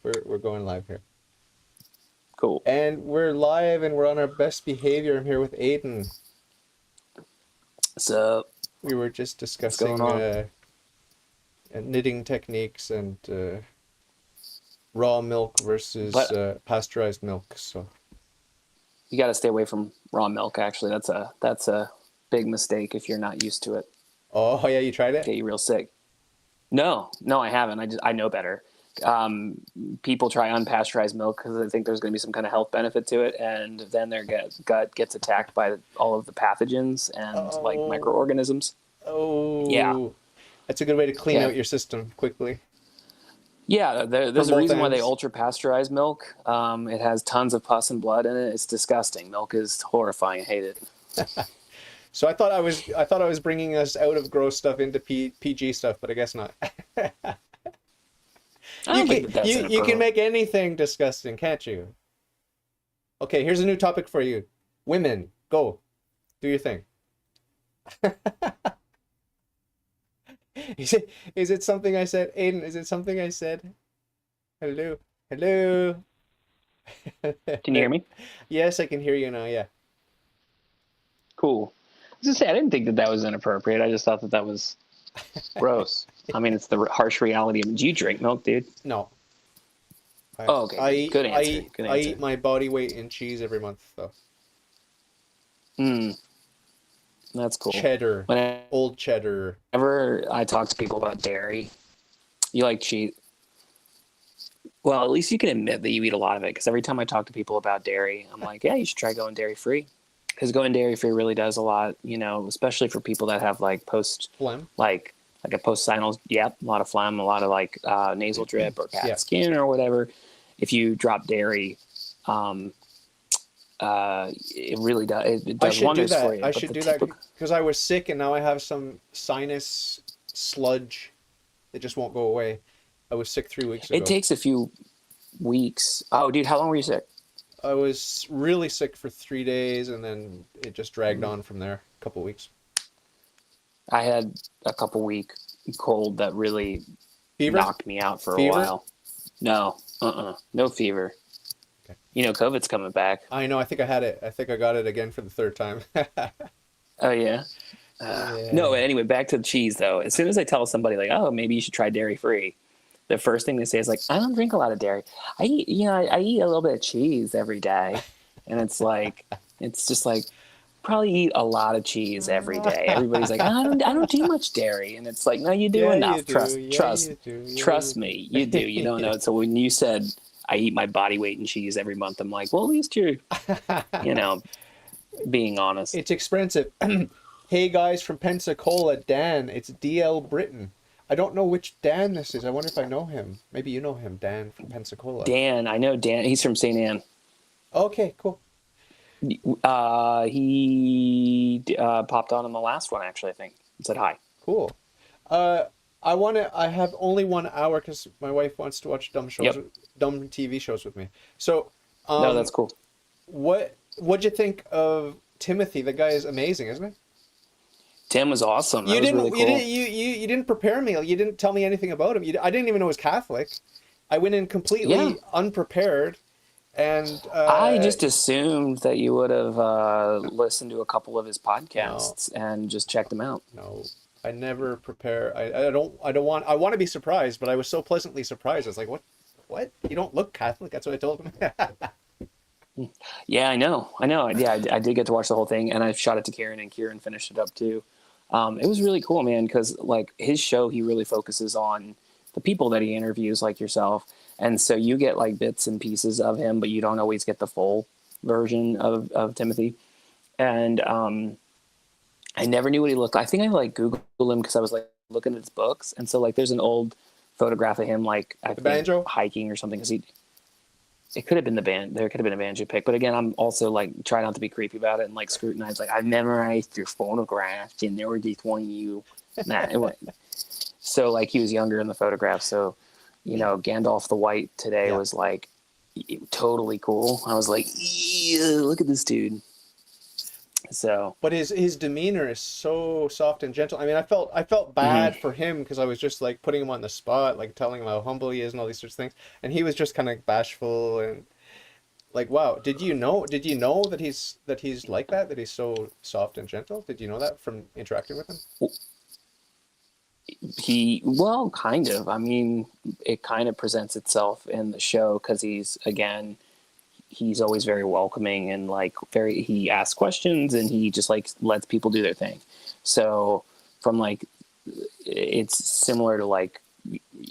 We're going live here. Cool. And we're live and we're on our best behavior. I'm here with Aidan. So, We were just what's going discussing on? knitting techniques and raw milk versus But pasteurized milk. So, you got to stay away from raw milk. Actually, that's a big mistake if you're not used to it. oh yeah, you tried it? Get you real sick. No, I haven't. I know better. People try unpasteurized milk because they think there's going to be some kind of health benefit to it, and then their gut gets attacked by all of the pathogens and like Oh, microorganisms. Yeah, oh, that's a good way to clean yeah, out your system quickly yeah. from There's a both reason why they ends. ultra pasteurize milk. It has tons of pus and blood in it. It's disgusting. Milk is horrifying. I hate it. So I thought I was bringing us out of gross stuff into PG stuff, but I guess not. I You don't think can that that's you can inappropriate. make anything disgusting, can't you? Okay, here's a new topic for you. Women, go. Do your thing. Is it something I said? Aiden, is it something I said? Hello. Hello. Can you hear me? Yes, I can hear you now. Yeah. Cool. I was gonna say I didn't think that that was inappropriate. I just thought that that was gross. I mean, it's the harsh reality of. Do you drink milk, dude? No. I Oh, okay, I good. eat Good I answer. eat Good I answer. eat my body weight in cheese every month though. Hmm, that's cool. Cheddar. Old cheddar. Whenever I talk to people about dairy, you like cheese. Well, at least you can admit that you eat a lot of it. Because every time I talk to people about dairy, I'm like, yeah, you should try going dairy free. Because going dairy free really does a lot. Especially for people that have Phlegm. like a post sinus, yep, a lot of phlegm, a lot of like nasal drip or Yeah. bad skin or whatever. If you drop dairy, um, it really does. It I does should do wonders for that. you. I But should the do that typical, because I was sick and now I have some sinus sludge that just won't go away. I was sick 3 weeks it ago. takes a few weeks. Oh, dude, how long were you sick? I was really sick for 3 days and then it just dragged Mm. on from there. A couple weeks. I had a couple week cold that really Fever? knocked me out for a Fever? while. No, no fever. Okay. COVID's coming back. I know. I think I had it. I think I got it again for the third time. Oh yeah. No, Yeah. anyway, back to the cheese though. As soon as I tell somebody like, "Oh, maybe you should try dairy free," the first thing they say is like, "I don't drink a lot of dairy. I eat, I eat a little bit of cheese every day," and it's just like, probably eat a lot of cheese every day. Everybody's like, I don't do much dairy, and it's like, no, you do Yeah, you enough. do. Trust, Yeah, trust, you do. Yeah, you trust me, you do. You don't do. know. So when you said I eat my body weight in cheese every month, I'm like, well, at least you're, you know, being honest. It's expensive. Hey guys from Pensacola, Dan. It's DL Britton. I don't know which Dan this is. I wonder if I know him. Maybe you know him, Dan from Pensacola. Dan, I know Dan. He's from St. Anne. Okay, cool. He popped on in the last one actually. I think and said hi. Cool. Uh, I have only 1 hour because my wife wants to watch Yep. dumb TV shows with me. So, No, that's cool. what'd you think of Timothy? The guy is amazing, isn't he? Tim was awesome. That You was really didn't, you cool. didn't, you didn't prepare me. You didn't tell me anything about him. I didn't even know he was Catholic. I went in Yeah. completely unprepared, and I just assumed that you would have listened to a couple of his no, podcasts and just checked them out. no, I never prepare. I want to be surprised, but I was so pleasantly surprised. I was like, what? You don't look Catholic. That's what I told him. Yeah, I know. I know. Yeah, I did get to watch the whole thing, and I shot it to Kieran, and Kieran finished it up too. It was really cool, man, because like his show, he really focuses on the people that he interviews, like yourself, and so you get like bits and pieces of him, but you don't always get the full version of Timothy. And I never knew what he looked like. I think I like Googled him because I was like looking at his books, and so like there's an old photograph of him, like I The think banjo. hiking or something, because he it could have been the band. There could have been a banjo pick, but again, I'm also like trying not to be creepy about it and like scrutinize. Like I've memorized your photographs, and there were just one of you. Nah, it went. So like he was younger in the photograph. So Gandalf the White today Yeah. was like totally cool. I was like, yeah, look at this dude. So But his demeanor is so soft and gentle. I mean, I felt mhm. bad for him because I was just like putting him on the spot, like telling him how humble he is and all these sorts of things, and he was just kind of bashful and like, wow. Did you know that he's like that? That he's so soft and gentle? Did you know that from interacting with him? Well, kind of. I mean, it kind of presents itself in the show because he's always very welcoming and like he asks questions and he just like lets people do their thing. So from like, it's similar to like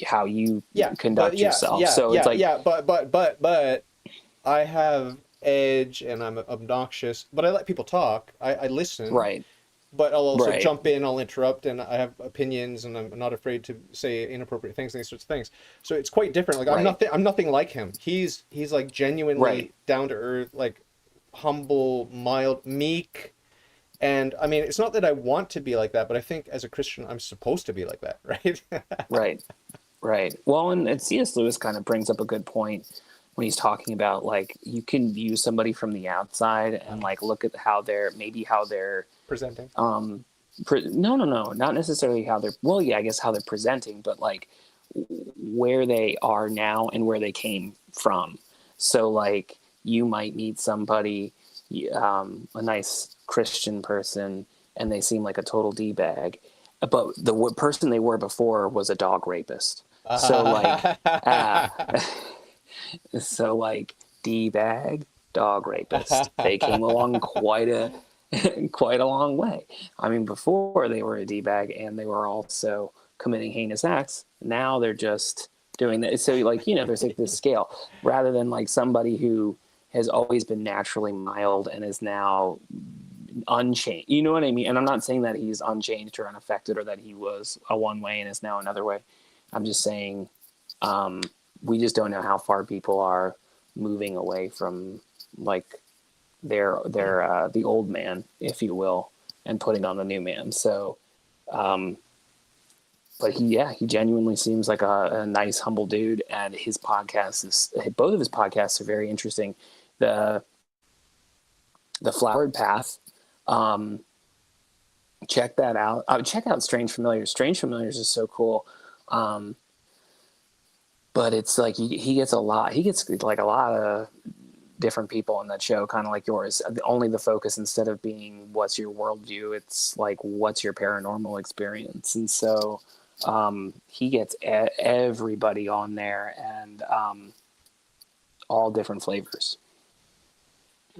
how you Yeah, but conduct yeah, yourself. yeah, So it's yeah, like, yeah. But I have edge and I'm obnoxious, but I let people talk. I listen, right, but I'll also right, jump in, I'll interrupt, and I have opinions, and I'm not afraid to say inappropriate things and these sorts of things. So it's quite different. Like right, I'm nothing like him. He's like right. genuinely down to earth, like humble, mild, meek. And I mean, it's not that I want to be like that, but I think as a Christian, I'm supposed to be like that, right? Right. Right. Well, and C.S. Lewis kind of brings up a good point when he's talking about like you can view somebody from the outside and like look at how they're Presenting. um no, not necessarily how they're, well, yeah, I guess how they're presenting, but like where they are now and where they came from. So like you might meet somebody, a nice Christian person, and they seem like a total d bag, but the person they were before was a dog rapist. So like, ah, so like d bag, dog rapist. They came along quite a quite a long way. I mean, before they were a d bag and they were also committing heinous acts. Now they're just doing that. So like, there's like this scale rather than like somebody who has always been naturally mild and is now unchanged. You know what I mean? And I'm not saying that he's unchanged or unaffected or that he was a one way and is now another way. I'm just saying um, we just don't know how far people are moving away from like their the old man, if you will, and putting on the new man. So, um, but he genuinely seems like a nice, humble dude, and his podcast is both of his podcasts are very interesting. The the Flowered Path. Um, check that out. Check out Strange Familiars. Strange Familiars is so cool. Um, but it's like he gets a lot. He gets like a lot of different people on that show, kind of like yours. Only the focus, instead of being what's your worldview, it's like what's your paranormal experience. And so he gets everybody on there and all different flavors.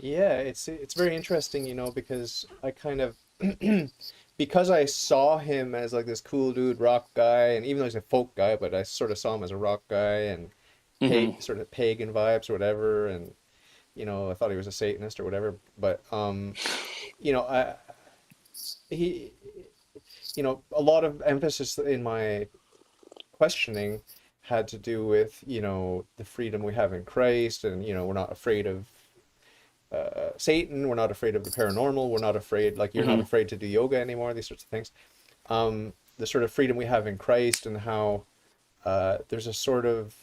Yeah, it's very interesting, because I kind of because I saw him as like this cool dude, rock guy, and even though he's a folk guy, but I sort of saw him as a rock guy and Hmm. sort of pagan vibes or whatever, and I thought he was a Satanist or whatever, but I he a lot of emphasis in my questioning had to do with, the freedom we have in Christ, and we're not afraid of Satan. We're not afraid of the paranormal. We're not afraid, like you're not Hmm. afraid to do yoga anymore. These sorts of things. The sort of freedom we have in Christ, and how there's a sort of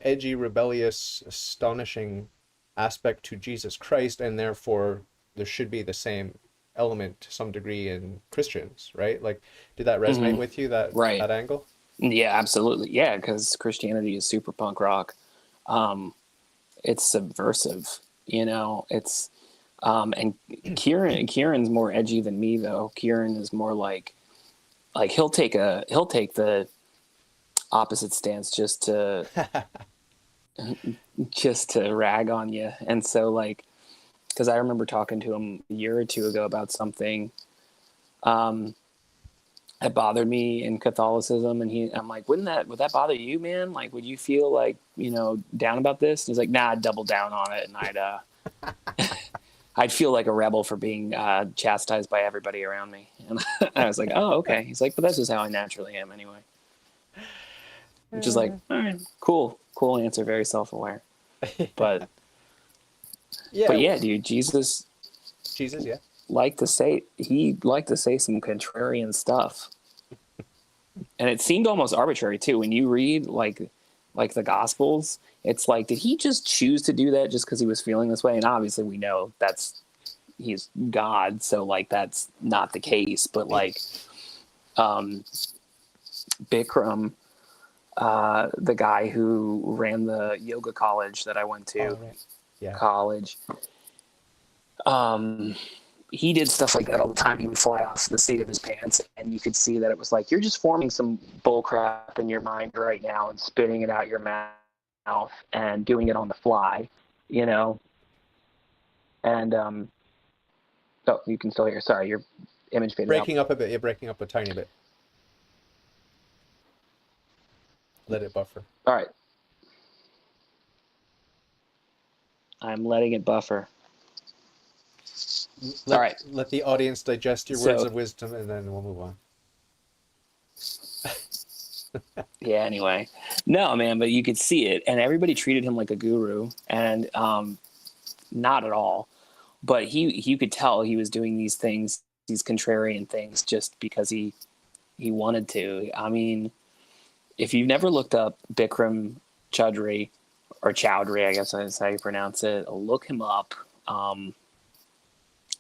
edgy, rebellious, astonishing aspect to Jesus Christ, and therefore there should be the same element to some degree in Christians, right? Like, did that resonate Hmm. with you, that Right. that angle? Yeah, absolutely. Yeah, because Christianity is super punk rock. Um, it's subversive. It's and Kieran's more edgy than me though. Kieran is more like he'll take the opposite stance just to rag on you. And so like, because I remember talking to him a year or two ago about something um, that bothered me in Catholicism, and I'm like, would that bother you, man? Like, would you feel like down about this? And he's like, nah, I'd double down on it, and I'd feel like a rebel for being chastised by everybody around me. And I was like, oh, okay. He's like, but that's just how I naturally am anyway. Which is like, all right, cool answer, very self-aware. But Yeah, yeah, dude, Jesus Jesus, yeah. liked to say some contrarian stuff, and it seemed almost arbitrary too when you read like like the Gospels, it's like, did he just choose to do that just because he was feeling this way? And obviously we know he's God, so like that's not the case. But like Bikram, the guy who ran the yoga college that I went to, Oh, right. Yeah. college, he did stuff like that all the time. He would fly off the seat of his pants, and you could see that it was like, you're just forming some bull crap in your mind right now and spitting it out your mouth and doing it on the fly, you know? And, oh, you can still hear. Sorry, your image faded out. Breaking up a bit. You're breaking up a tiny bit. Let it buffer. All right. I'm letting it buffer. All right. Let the audience digest your words of wisdom, and then we'll move on. Yeah, anyway. No, man, but you could see it, and everybody treated him like a guru, and not at all. But you could tell he was doing these things, these contrarian things, just because he wanted to. I mean, if you've never looked up Bikram Choudhury, or Chowdhury, I guess that's how you pronounce it, look him up.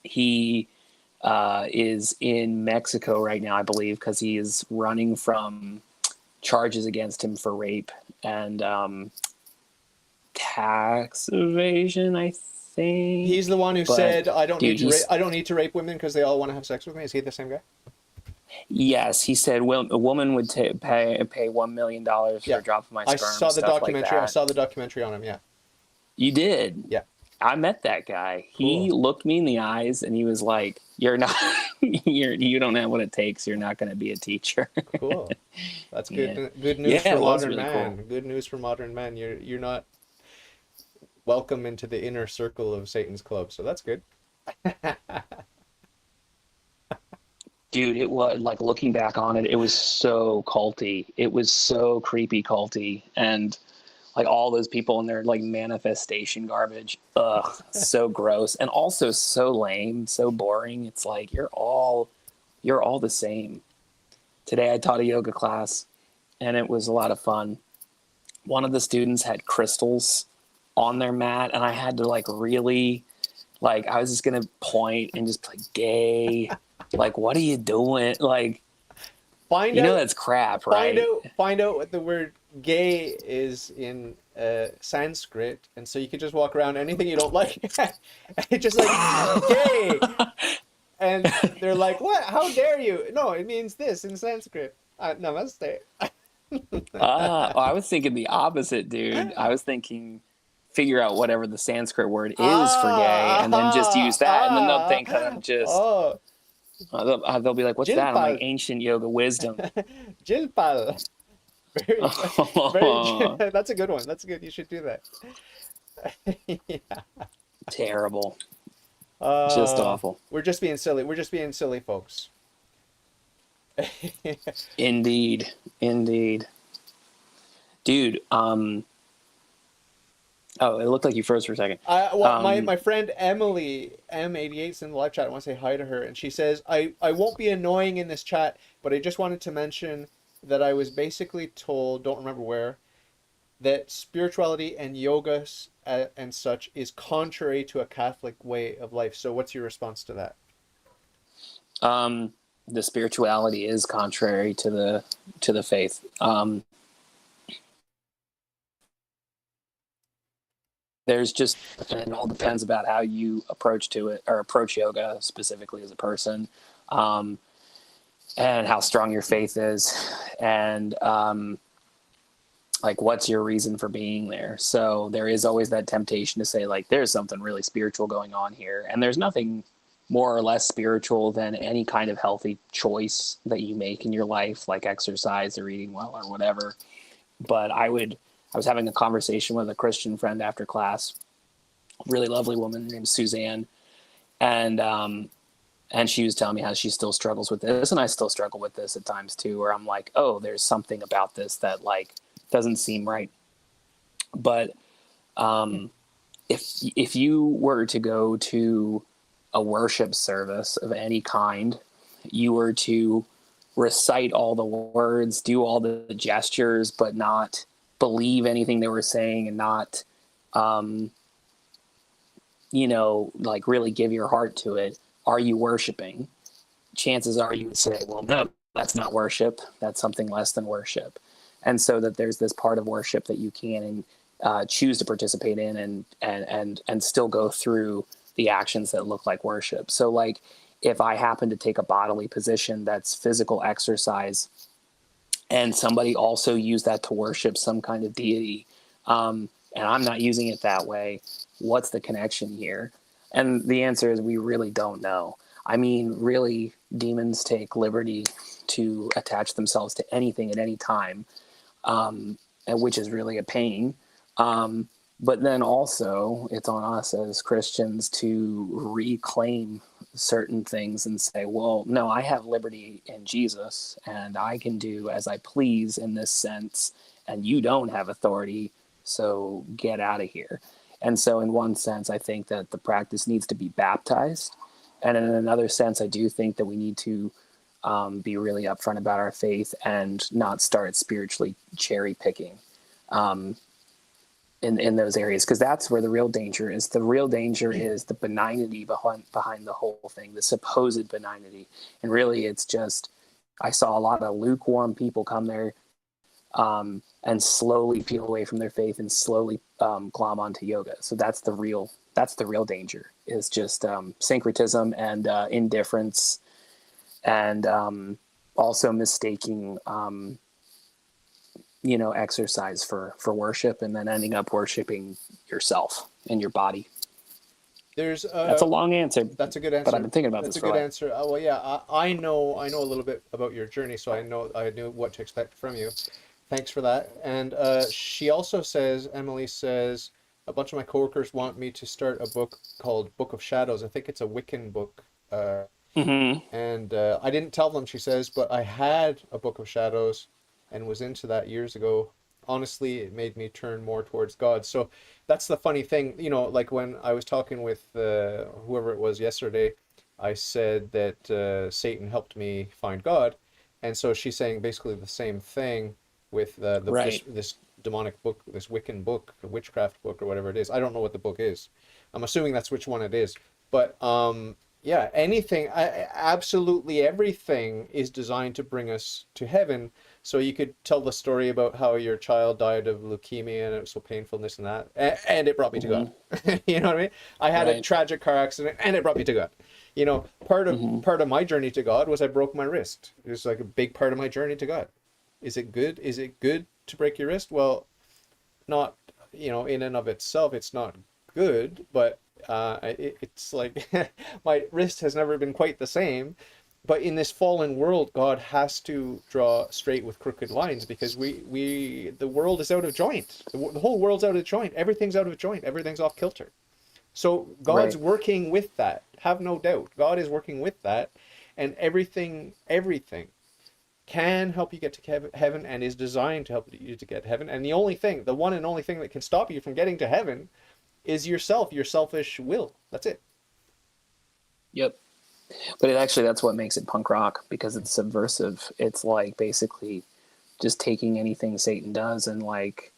He is in Mexico right now, I believe, because he is running from charges against him for rape and tax evasion, I think. He's the one who said, "I don't dude, need to rape women because they all want to have sex with me." Is he the same guy? Yes, he said, "Well, a woman would pay $1 million for a drop of my sperm." I saw the documentary. Like I saw the documentary on him. Yeah. You did? Yeah. I met that guy. He looked me in the eyes and he was like, "You're not. You don't have what it takes. You're not going to be a teacher." Cool. That's good. Yeah. Good news for modern really man. cool. Good news for modern men. You're not welcome into the inner circle of Satan's club. So that's good. Dude, it was like, looking back on it, it was so culty. It was so creepy culty. And like all those people in their like manifestation garbage. Ugh, so gross. And also so lame, so boring. It's like, you're all the same. Today I taught a yoga class and it was a lot of fun. One of the students had crystals on their mat and I had to like really, like, I was just going to point and just like, gay. Like, what are you doing? Like, that's crap, right? Find out what the word gay is in Sanskrit, and so you can just walk around anything you don't like, just like gay, and they're like, "What? How dare you?" No, it means this in Sanskrit. Namaste. I was thinking the opposite, dude. I was thinking, figure out whatever the Sanskrit word is for gay, and then just use that, and then they'll think I'm just. They'll be like, "What's that?" I'm like, "Ancient yoga wisdom." Jilpal. That's a good one. That's good. You should do that. Yeah. Terrible. Just awful. We're just being silly. We're just being silly, folks. Indeed. Dude, oh, it looked like you froze for a second. My friend Emily M88's in the live chat. I want to say hi to her, and she says, I won't be annoying in this chat, but I just wanted to mention that I was basically told, don't remember where, that spirituality and yoga and such is contrary to a Catholic way of life. So what's your response to that? The spirituality is contrary to the faith. There's just, and it all depends about how you approach yoga specifically as a person, and how strong your faith is, and like, what's your reason for being there. So there is always that temptation to say, like, there's something really spiritual going on here, and there's nothing more or less spiritual than any kind of healthy choice that you make in your life, like exercise or eating well or whatever. But I was having a conversation with a Christian friend after class, really lovely woman named Suzanne. And she was telling me how she still struggles with this. And I still struggle with this at times too, where I'm like, oh, there's something about this that like doesn't seem right. But if you were to go to a worship service of any kind, you were to recite all the words, do all the gestures, but not believe anything they were saying and not, um, like really give your heart to it, are you worshiping? Chances are you would say, well, no, that's not worship. That's something less than worship. And so that there's this part of worship that you can choose to participate in and still go through the actions that look like worship. So like if I happen to take a bodily position that's physical exercise and somebody also used that to worship some kind of deity, and I'm not using it that way, what's the connection here? And the answer is we really don't know. I mean, really, demons take liberty to attach themselves to anything at any time, and which is really a pain. Um, but then also, it's on us as Christians to reclaim certain things and say, well, no, I have liberty in Jesus and I can do as I please in this sense, and you don't have authority, so get out of here. And so, in one sense, I think that the practice needs to be baptized. And in another sense, I do think that we need to be really upfront about our faith and not start spiritually cherry picking in those areas, because that's where the real danger is. The real danger is the benignity behind the whole thing, the supposed benignity. And really, it's just, I saw a lot of lukewarm people come there and slowly peel away from their faith and slowly glom onto yoga. So that's the real danger, is just syncretism and indifference, and also mistaking exercise for worship, and then ending up worshiping yourself and your body. That's a long answer. That's a good answer. But I've been thinking about that's this a for good a while. answer. Well, yeah, I know a little bit about your journey, so I knew what to expect from you. Thanks for that. And she also says, Emily says, a bunch of my coworkers want me to start a book called Book of Shadows. I think it's a Wiccan book. Mm-hmm. And I didn't tell them, she says, but I had a Book of Shadows and was into that years ago. Honestly, it made me turn more towards God. So that's the funny thing, like when I was talking with whoever it was yesterday, I said that Satan helped me find God. And so she's saying basically the same thing with Right. this demonic book, this Wiccan book, a witchcraft book or whatever it is. I don't know what the book is. I'm assuming that's which one it is. But yeah, absolutely everything is designed to bring us to heaven. So you could tell the story about how your child died of leukemia and it was so painful and this and that, and it brought me to Mm-hmm. God. You know what I mean? I had a Right. tragic car accident and it brought me to God. Mm-hmm. Part of my journey to God was I broke my wrist. It was like a big part of my journey to God. Is it good? Is it good to break your wrist? Well, not, in and of itself, it's not good, but it's like my wrist has never been quite the same. But in this fallen world, God has to draw straight with crooked lines because the world is out of joint. The whole world's out of joint. Everything's out of joint. Everything's off kilter. So God's Right. working with that. Have no doubt. God is working with that, and everything can help you get to heaven and is designed to help you to get to heaven. And the one and only thing that can stop you from getting to heaven is yourself, your selfish will. That's it. Yep. But that's what makes it punk rock, because it's subversive. It's like basically just taking anything Satan does and like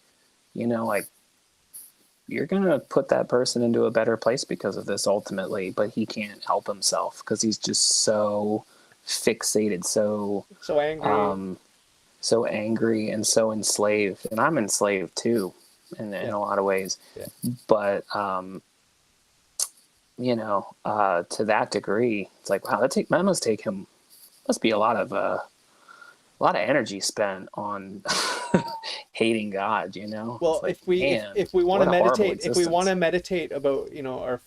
you're gonna put that person into a better place because of this ultimately, but he can't help himself because he's just so fixated, So angry. um, so angry and so enslaved. And I'm enslaved too, in Yeah. a lot of ways. Yeah. But to that degree, it's like, wow, that must be a lot of energy spent on hating God. It's Well, like, man, if we want to what a horrible meditate, if we want existence. to meditate about, our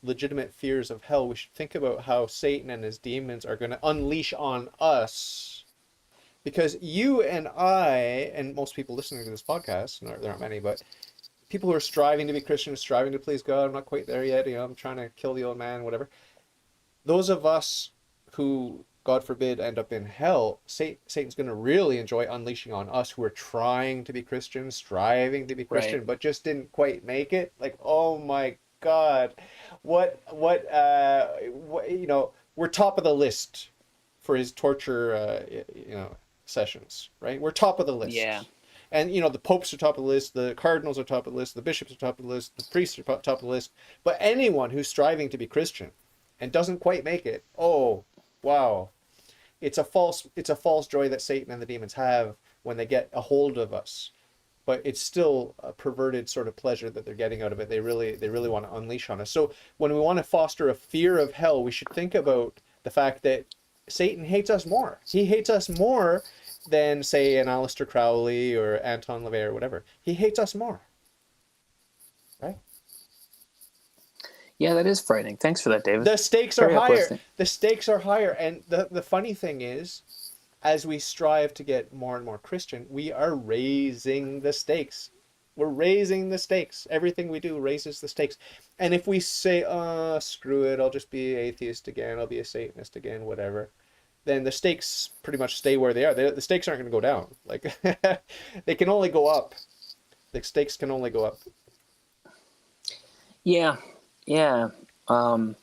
legitimate fears of hell, we should think about how Satan and his demons are going to unleash on us. Because you and I, and most people listening to this podcast, there aren't many, but people who are striving to be Christians, striving to please God, I'm not quite there yet, I'm trying to kill the old man, whatever. Those of us who, God forbid, end up in hell, Satan's going to really enjoy unleashing on us who are trying to be Christian, striving to be Right. Christian, but just didn't quite make it. Like, oh my God, we're top of the list for his torture, sessions, right? We're top of the Yeah. list. And the popes are top of the list, the cardinals are top of the list, the bishops are top of the list, the priests are top of the list. But anyone who's striving to be Christian and doesn't quite make it, oh, wow, it's a false joy that Satan and the demons have when they get a hold of us. But it's still a perverted sort of pleasure that they're getting out of it. They really want to unleash on us. So when we want to foster a fear of hell, we should think about the fact that Satan hates us more. He hates us more than, say, an Aleister Crowley or Anton LaVey or whatever. He hates us more, right? Yeah, that is frightening. Thanks for that, David. The stakes are Very higher. uplifting. The stakes are higher. And the funny thing is, as we strive to get more and more Christian, we are raising the stakes. We're raising the stakes. Everything we do raises the stakes. And if we say, screw it, I'll just be atheist again, I'll be a Satanist again, whatever, then the stakes pretty much stay where they are. The stakes aren't going to go down. Like, they can only go up. The stakes can only go up. Yeah, yeah. And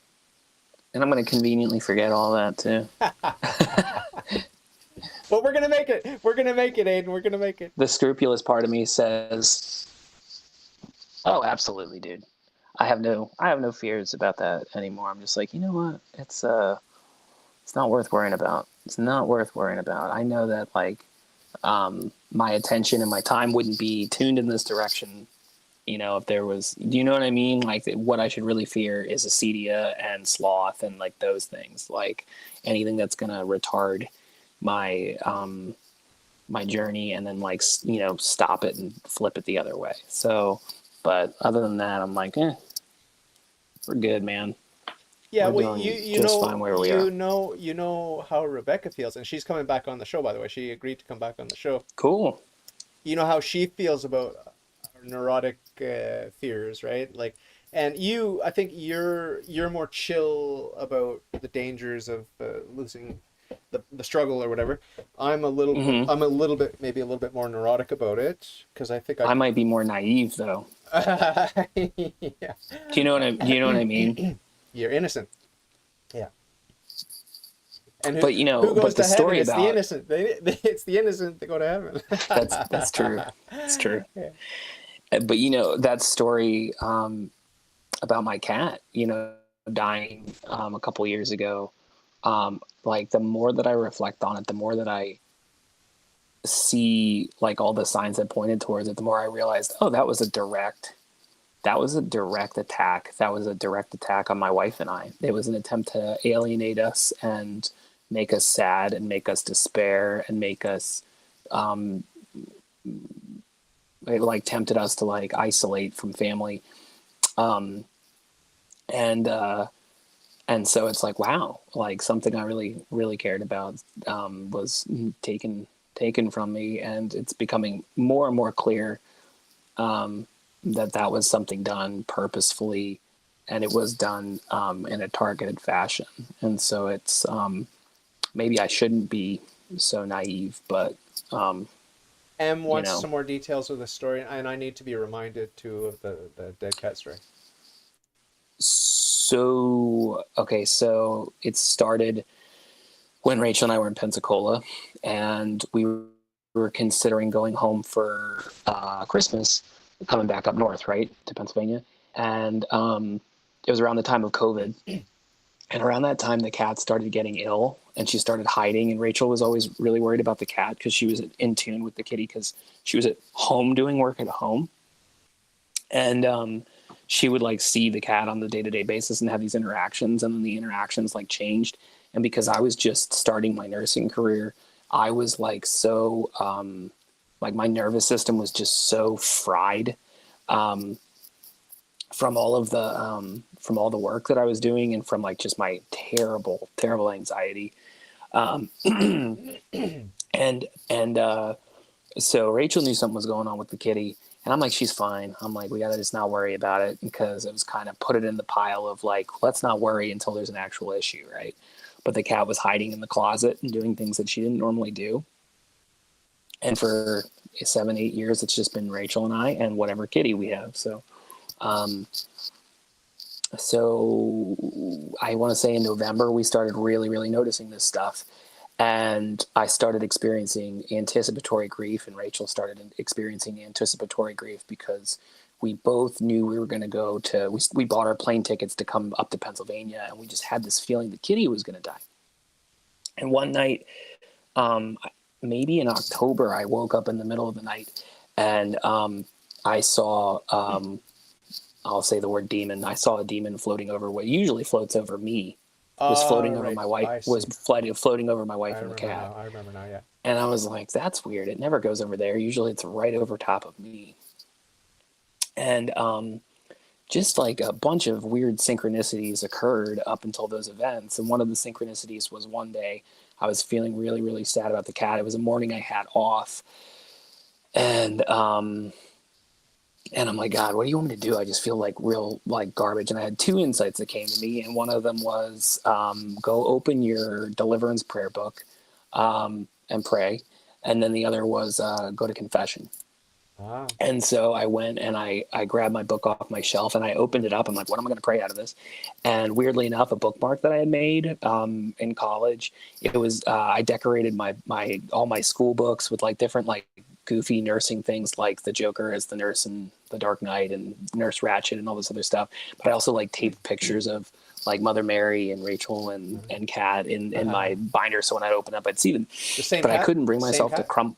I'm going to conveniently forget all that too. But we're going to make it. We're going to make it, Aidan. We're going to make it. The scrupulous part of me says, "Oh, absolutely, dude. I have no fears about that anymore." I'm just like, you know what? It's not worth worrying about. It's not worth worrying about. I know that like my attention and my time wouldn't be tuned in this direction. If there was, do you know what I mean? Like what I should really fear is acedia and sloth and like those things, like anything that's going to retard my my journey and then like stop it and flip it the other way. So, but other than that, I'm like, we're good, man. Yeah, we're well, doing you just know fine where we are. you know how Rebecca feels, and she's coming back on the show, by the way. She agreed to come back on the show. Cool. You know how she feels about her neurotic fears, right? Like, and I think you're more chill about the dangers of losing the struggle or whatever. I'm a little Mm-hmm. I'm a little bit, maybe a little bit more neurotic about it because I think I might be more naive though. yeah. Do you know what I mean? You're innocent. Yeah. And But who goes but the to story heaven? It's the about innocent. It's the innocent that go to heaven. that's true. It's true. Yeah. But that story about my cat, dying a couple years ago. Like the more that I reflect on it, the more that I see like all the signs that pointed towards it, the more I realized, oh, that was a direct attack. That was a direct attack on my wife and I. It was an attempt to alienate us and make us sad and make us despair and make us, it like tempted us to like isolate from family. And so it's like, wow, like something I really, really cared about was taken from me. And it's becoming more and more clear that was something done purposefully, and it was done in a targeted fashion. And so it's maybe I shouldn't be so naive, but Em wants some more details of the story, and I need to be reminded too of the dead cat story. So it started when Rachel and I were in Pensacola, and we were considering going home for Christmas, coming back up north, right, to Pennsylvania. And it was around the time of COVID. And around that time, the cat started getting ill, and she started hiding. And Rachel was always really worried about the cat because she was in tune with the kitty because she was at home doing work at home. And she would like see the cat on the day-to-day basis and have these interactions, and then the interactions like changed. And because I was just starting my nursing career, I was like so like my nervous system was just so fried from all the work that I was doing and from like just my terrible anxiety. So Rachel knew something was going on with the kitty. And I'm like, she's fine. I'm like, we got to just not worry about it, because it was kind of put it in the pile of like, let's not worry until there's an actual issue, right? But the cat was hiding in the closet and doing things that she didn't normally do. And for 7-8 years, it's just been Rachel and I and whatever kitty we have. So I want to say in November, we started really, really noticing this stuff. And I started experiencing anticipatory grief, and Rachel started experiencing anticipatory grief because we both knew we were going to go to, we bought our plane tickets to come up to Pennsylvania, and we just had this feeling that Kitty was going to die. And one night, um, maybe in October, I woke up in the middle of the night, and I saw, I'll say the word demon. I saw a demon floating over what usually floats over me, was floating over Right. my wife, I was see. floating over my I wife and the remember cat. now. I remember now. Yeah. And I was like, that's weird. It never goes over there. Usually it's right over top of me. And just like a bunch of weird synchronicities occurred up until those events. And one of the synchronicities was one day I was feeling really, really sad about the cat. It was a morning I had off. And and I'm like, God, what do you want me to do? I just feel like real like garbage. And I had two insights that came to me. And one of them was go open your deliverance prayer book and pray. And then the other was go to confession. Ah. And so I went and I grabbed my book off my shelf and I opened it up. I'm like, what am I going to pray out of this? And weirdly enough, a bookmark that I had made in college, it was I decorated my all my school books with like different like goofy nursing things like the Joker as the nurse in The Dark Knight and Nurse Ratched and all this other stuff. But I also like taped pictures of like Mother Mary and Rachel and Kat in my binder. So when I open up, I'd see them. The same But I cat. couldn't bring Same myself to cat. crumple.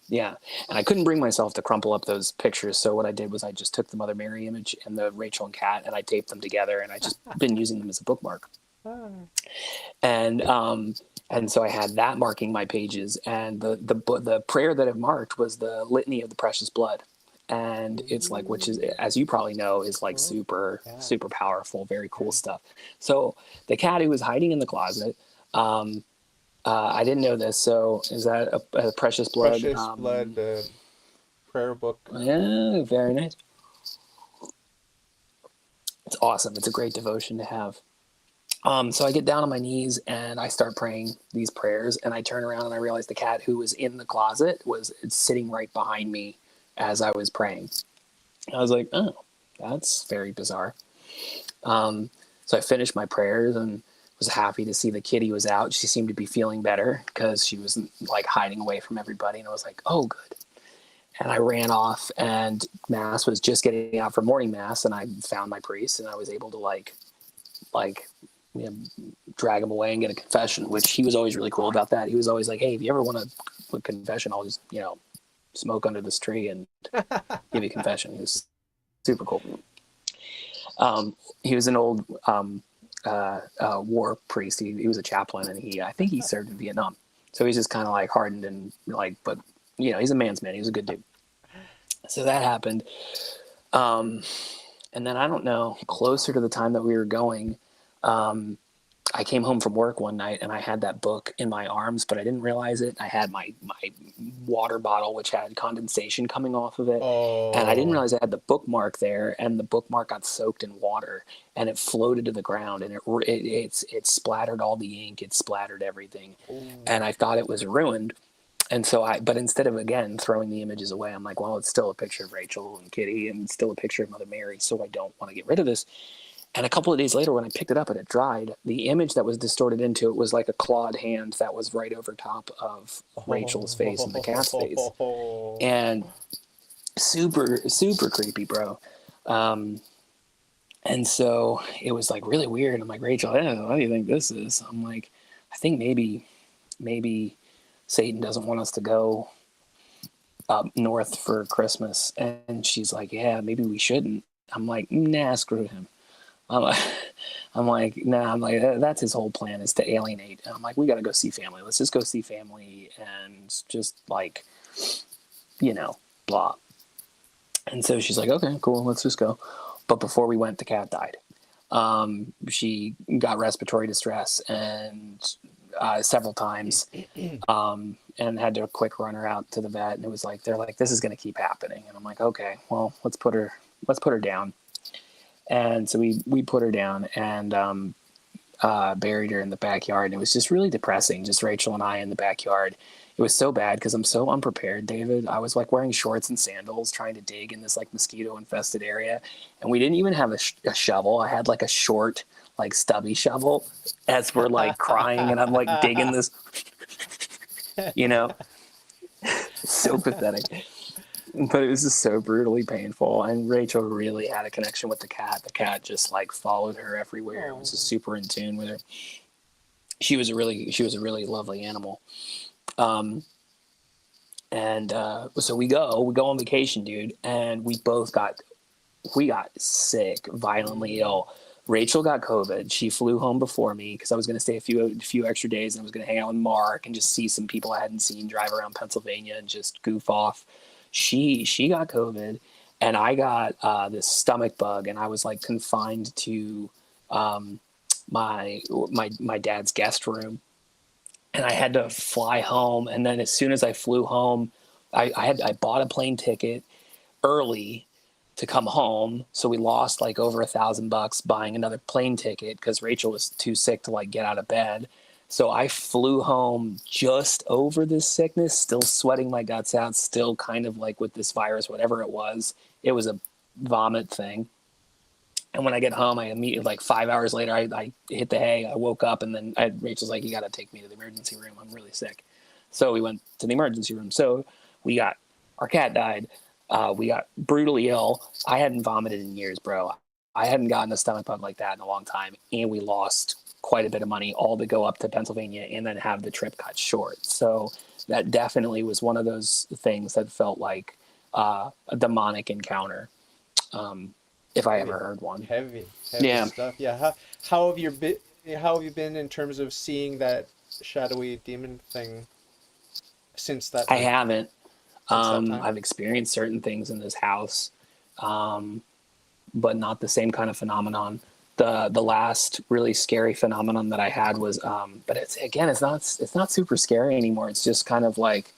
Yeah. And I couldn't bring myself to crumple up those pictures. So what I did was I just took the Mother Mary image and the Rachel and Kat and I taped them together and I just been using them as a bookmark. Ah. And so I had that marking my pages, and the prayer that it marked was the Litany of the Precious Blood. And it's like, which is, as you probably know, is like Oh, super, yeah. super powerful, very Yeah. cool stuff. So the cat who was hiding in the closet, I didn't know this. So is that a precious blood? Precious blood prayer book. Yeah, very nice. It's awesome. It's a great devotion to have. So I get down on my knees and I start praying these prayers, and I turn around and I realize the cat who was in the closet was sitting right behind me as I was praying. I was like, oh, that's very bizarre. So I finished my prayers and was happy to see the kitty was out. She seemed to be feeling better because she was like hiding away from everybody. And I was like, oh, good. And I ran off, and mass was just getting out for morning mass, and I found my priest, and I was able to like you know, drag him away and get a confession, which he was always really cool about that. He was always like, hey, if you ever want a confession, I'll just, smoke under this tree and give you a confession. He was super cool. He was an old war priest. He was a chaplain, and I think he served in Vietnam. So he's just kind of like hardened and like, but he's a man's man. He was a good dude. So that happened. And then I don't know, closer to the time that we were going, I came home from work one night and I had that book in my arms, but I didn't realize it. I had my water bottle, which had condensation coming off of it. And I didn't Oh. realize I had the bookmark there, and the bookmark got soaked in water and it floated to the ground, and it splattered all the ink. It splattered everything. And I thought it was ruined. And so but instead of, again, throwing the images away, I'm like, well, it's still a picture of Rachel and Kitty and still a picture of Mother Mary. So I don't want to get rid of this. And a couple of days later, when I picked it up and it dried, the image that was distorted into it was like a clawed hand that was right over top of Rachel's face and the cat's face. And super, super creepy, bro. And so it was like really weird. I'm like, Rachel, what do you think this is? I'm like, I think maybe Satan doesn't want us to go up north for Christmas. And she's like, yeah, maybe we shouldn't. I'm like, nah, screw him. I'm like, nah, I'm like, that's his whole plan, is to alienate. And I'm like, we got to go see family. Let's just go see family and just like, blah. And so she's like, okay, cool. Let's just go. But before we went, the cat died. She got respiratory distress and several times, and had to quick run her out to the vet. And it was like, they're like, this is going to keep happening. And I'm like, okay, well, let's put her down. And so we put her down and buried her in the backyard. And it was just really depressing, just Rachel and I in the backyard. It was so bad because I'm so unprepared, David. I was like wearing shorts and sandals trying to dig in this like mosquito infested area. And we didn't even have a shovel. I had like a short like stubby shovel as we're like crying, and I'm like digging this, you know, so pathetic. But it was just so brutally painful. And Rachel really had a connection with the cat. The cat just like followed her everywhere. It was just Oh. super in tune with her. She was a really lovely animal. Um, and so we go on vacation, dude, and we got sick, violently ill. Rachel got COVID. She flew home before me because I was going to stay a few extra days, and I was going to hang out with Mark and just see some people I hadn't seen, drive around Pennsylvania and just goof off. She got COVID, and I got this stomach bug, and I was like confined to um, my dad's guest room, and I had to fly home. And then as soon as I flew home, I bought a plane ticket early to come home. So we lost like over $1,000 buying another plane ticket because Rachel was too sick to like get out of bed. So I flew home just over this sickness, still sweating my guts out, still kind of like with this virus, whatever it was. It was a vomit thing. And when I get home, I immediately, like 5 hours later, I hit the hay. I woke up, and then Rachel's like, "You got to take me to the emergency room. I'm really sick." So we went to the emergency room. So our cat died. We got brutally ill. I hadn't vomited in years, bro. I hadn't gotten a stomach bug like that in a long time. And we lost quite a bit of money, all to go up to Pennsylvania and then have the trip cut short. So that definitely was one of those things that felt like a demonic encounter. If I ever heard one. Heavy Yeah, stuff. Yeah. How have you been? How have you been in terms of seeing that shadowy demon thing since that I time? haven't. Since that time? I've experienced certain things in this house, but not the same kind of phenomenon. The last really scary phenomenon that I had was, but it's not super scary anymore. It's just kind of like,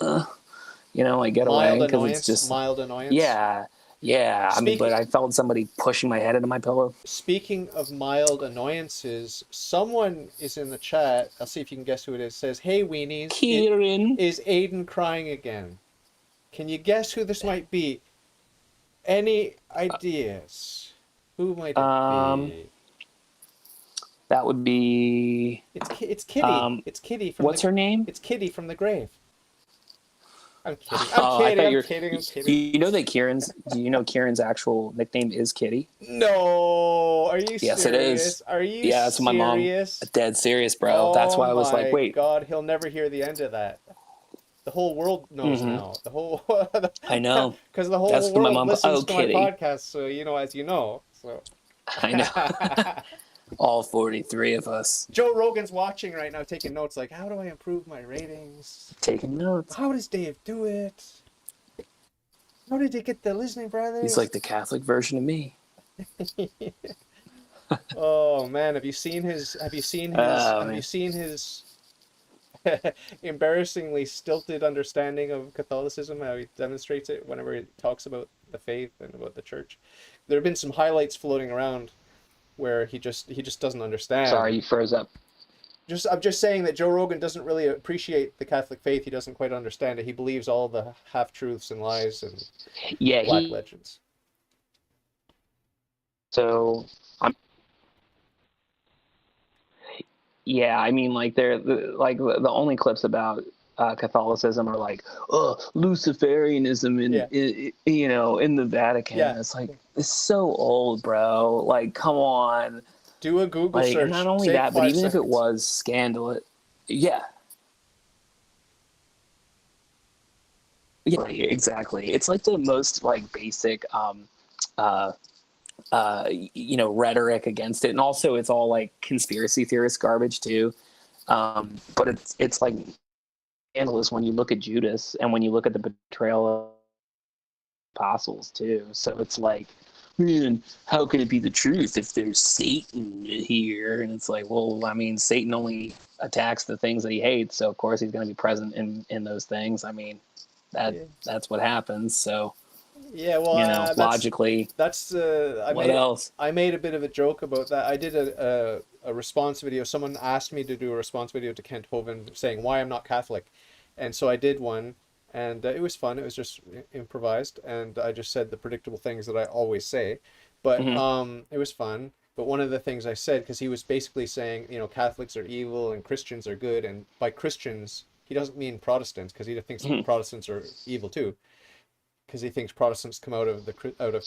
like get away Mild because it's annoyance. just Mild annoyance. yeah, yeah. I mean, Speaking but I felt somebody pushing my head into my pillow. speaking of mild annoyances, someone is in the chat. I'll see if you can guess who it is. Says, "Hey weenies, Kieran, is Aidan crying again? Can you guess who this might be? Any ideas? Who might it um, be?" that would be It's Kitty. um, It's Kitty from what's the her name? it's Kitty from the grave. I'm kidding. I'm Oh, I kidding. thought I'm you were. kidding. I'm kidding. You know that Kieran's. Do you know Kieran's actual nickname is Kitty? No, are you Yes, it is. serious? Are you Yeah, that's what my mom. serious? Dead serious, bro. That's Oh why I was like, my wait. God, he'll never hear the end of that. The whole world knows Mm-hmm. now. The whole I know. because the That's whole what my world mom. listens Oh, to my Kitty. podcast, so as you know. So I know. All 43 of us Joe Rogan's watching right now, taking notes. Like, how do I improve my ratings? taking notes. How does Dave do it? How did he get the Lisney He's brothers? like the Catholic version of me. Oh man, have you seen his? Have you seen his? Oh Have you man. seen his embarrassingly stilted understanding of Catholicism? How he demonstrates it whenever he talks about the faith and about the church. There have been some highlights floating around where he just doesn't Sorry, understand. you froze up. I'm just saying that Joe Rogan doesn't really appreciate the Catholic faith. He doesn't quite understand it. He believes all the half truths and lies and Yeah, black he. legends. So I'm. Yeah, I mean, like the only clips about Catholicism are like, oh, Luciferianism Yeah, in the Vatican. yeah. It's like it's so old, bro. Like, come on. Do a Google Like, and not search. only Save that, but five even if it seconds. was scandalous, yeah, yeah, exactly. It's like the most like basic, uh, rhetoric against it, and also it's all like conspiracy theorist garbage too. But it's like scandalous when you look at Judas and when you look at the betrayal of apostles too. So it's like, man, how can it be the truth if there's Satan here? And it's like, well, I mean, Satan only attacks the things that he hates, so of course he's going to be present in those things. I mean, Yeah. that's what happens. So Yeah, well, logically, that's what else? I made a bit of a joke about that. I did a response video. Someone asked me to do a response video to Kent Hovind saying why I'm not Catholic, and so I did one, and it was fun. It was just improvised, and I just said the predictable things that I always say, but Mm-hmm. it was fun. But one of the things I said, because he was basically saying, Catholics are evil and Christians are good, and by Christians he doesn't mean Protestants, because he thinks Protestants are evil too, because he thinks Protestants come out of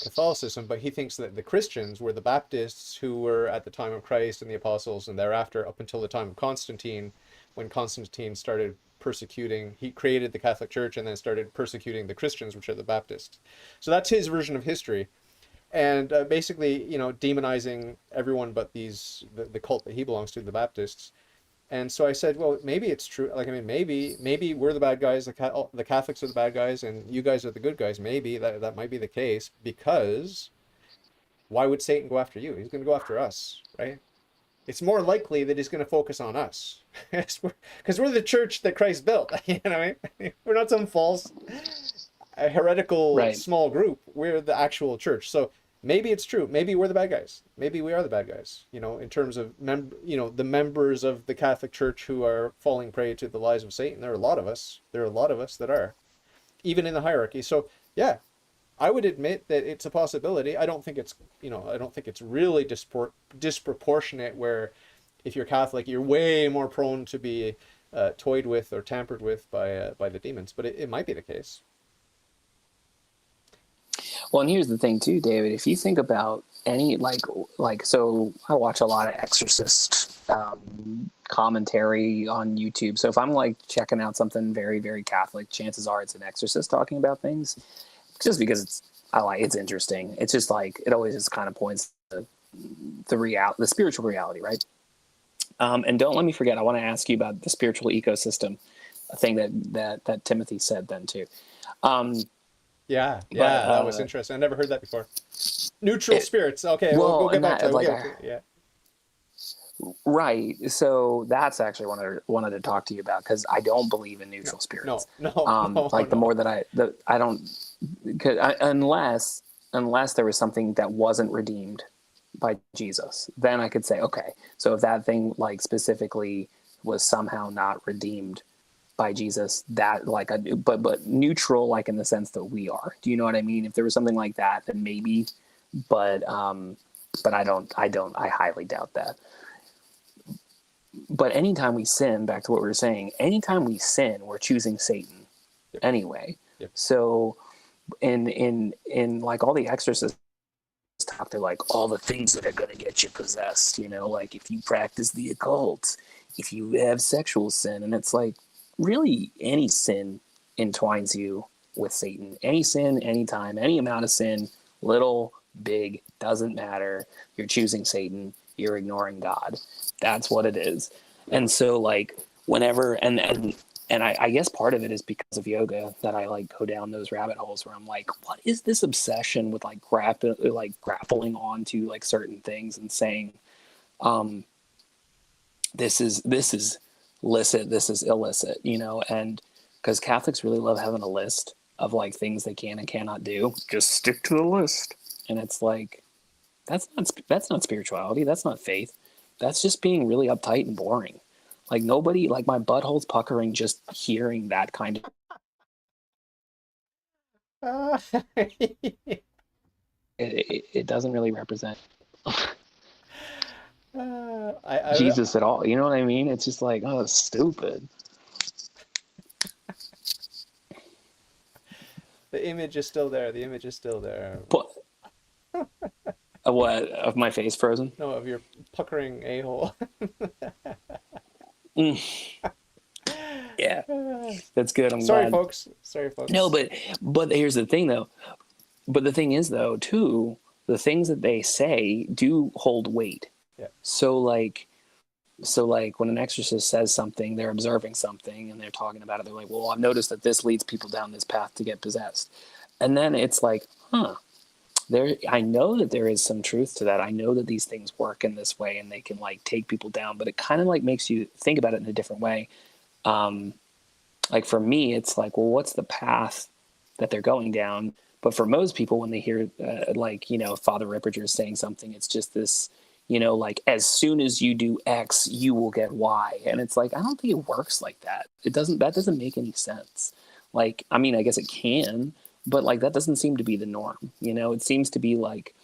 Catholicism, but he thinks that the Christians were the Baptists who were at the time of Christ and the apostles and thereafter up until the time of Constantine, when Constantine started persecuting. He created the Catholic Church and then started persecuting the Christians, which are the Baptists. So that's his version of history, and basically, demonizing everyone but the cult that he belongs to, the Baptists. And so I said, well, maybe it's true. Like, I mean, maybe we're the bad guys, the Catholics are the bad guys, and you guys are the good guys. Maybe that might be the case, because why would Satan go after you? He's going to go after us, right? It's more likely that he's going to focus on us, because we're the church that Christ built. You know what I mean? We're not some false, heretical Right. small group. We're the actual church. So maybe it's true. Maybe we're the bad guys. Maybe we are the bad guys, in terms of the members of the Catholic Church who are falling prey to the lies of Satan. There are a lot of us. There are a lot of us that are, even in the hierarchy. So yeah, I would admit that it's a possibility. I don't think it's, really disproportionate, where if you're Catholic, you're way more prone to be toyed with or tampered with by the demons. But it might be the case. Well, and here's the thing too, David. If you think about any so I watch a lot of exorcist commentary on YouTube. So if I'm like checking out something very, very Catholic, chances are it's an exorcist talking about things, just because it's interesting. It's just like, it always just kind of points to the spiritual reality, right? And don't let me forget, I want to ask you about the spiritual ecosystem, a thing that Timothy said then too. Yeah, But that was interesting. I never heard that before. Neutral spirits. Okay, we'll get back to that. Yeah. Right. So that's actually what I wanted to talk to you about, because I don't believe in neutral spirits. No. The more that I don't, unless there was something that wasn't redeemed by Jesus, then I could say, okay, so if that thing like specifically was somehow not redeemed by Jesus, that but neutral, like in the sense that we are. Do you know what I mean? If there was something like that, then maybe, but I highly doubt that. But anytime we sin, back to what we were saying, anytime we sin, we're choosing Satan anyway. Yep. So in like all the exorcists talk, they're like all the things that are going to get you possessed, like if you practice the occult, if you have sexual sin, and it's like, really any sin entwines you with Satan. Any sin, anytime, any amount of sin, little, big, doesn't matter. You're choosing Satan. You're ignoring God. That's what it is. And so like whenever, and I guess part of it is because of yoga that I like go down those rabbit holes where I'm like, what is this obsession with like grappling onto like certain things and saying, this is licit, this is illicit, and because Catholics really love having a list of like things they can and cannot do. Just stick to the list. And it's like, that's not spirituality. That's not faith. That's just being really uptight and boring. Like nobody, like my butthole's puckering just hearing that kind of. It doesn't really represent Jesus at all. You know what I mean? It's just like, oh, stupid. The image is still there. The image is still there. But, what, of my face frozen? No, of your puckering a-hole. Yeah, that's good. I'm sorry, glad. folks. Sorry, folks. No, but here's the thing, though. But the thing is, though, too, the things that they say do hold weight. Yeah. So like when an exorcist says something, they're observing something and they're talking about it. They're like, well, I've noticed that this leads people down this path to get possessed. And then it's like, I know that there is some truth to that. I know that these things work in this way and they can like take people down, but it kind of like makes you think about it in a different way. Like for me, it's like, well, what's the path that they're going down? But for most people, when they hear Father Ripperger saying something, it's just this, like as soon as you do X, you will get Y. And it's like, I don't think it works like that. That doesn't make any sense. Like, I mean, I guess it can, but like, that doesn't seem to be the norm. It seems to be like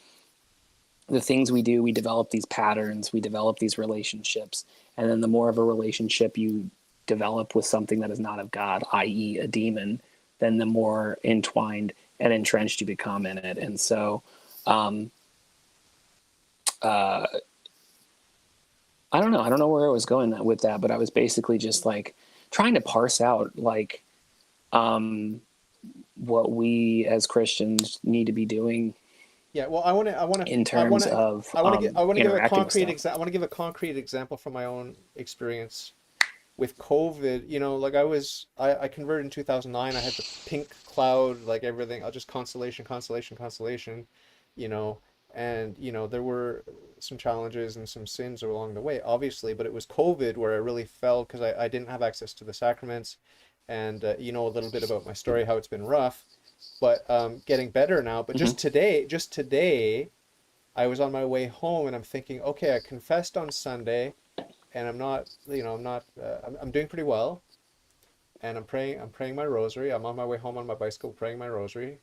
the things we do, we develop these patterns, we develop these relationships, and then the more of a relationship you develop with something that is not of God, i.e., a demon, then the more entwined and entrenched you become in it. And so, um, uh, I don't know. I don't know where I was going with that, but I was basically just like trying to parse out like um, what we as Christians need to be doing Yeah, well, I want to, in terms of I want to give a interacting with concrete stuff. I want to give a concrete example from my own experience with COVID. You know, like I converted in 2009. I had the pink cloud, like everything. I just constellation, constellation, constellation. You know, and there were some challenges and some sins along the way, obviously, but it was COVID where I really fell because I didn't have access to the sacraments, and a little bit about my story, how it's been rough, but getting better now. But Mm-hmm. just today, I was on my way home and I'm thinking, okay, I confessed on Sunday and I'm not, I'm not, I'm doing pretty well. And I'm praying my rosary. I'm on my way home on my bicycle praying my rosary.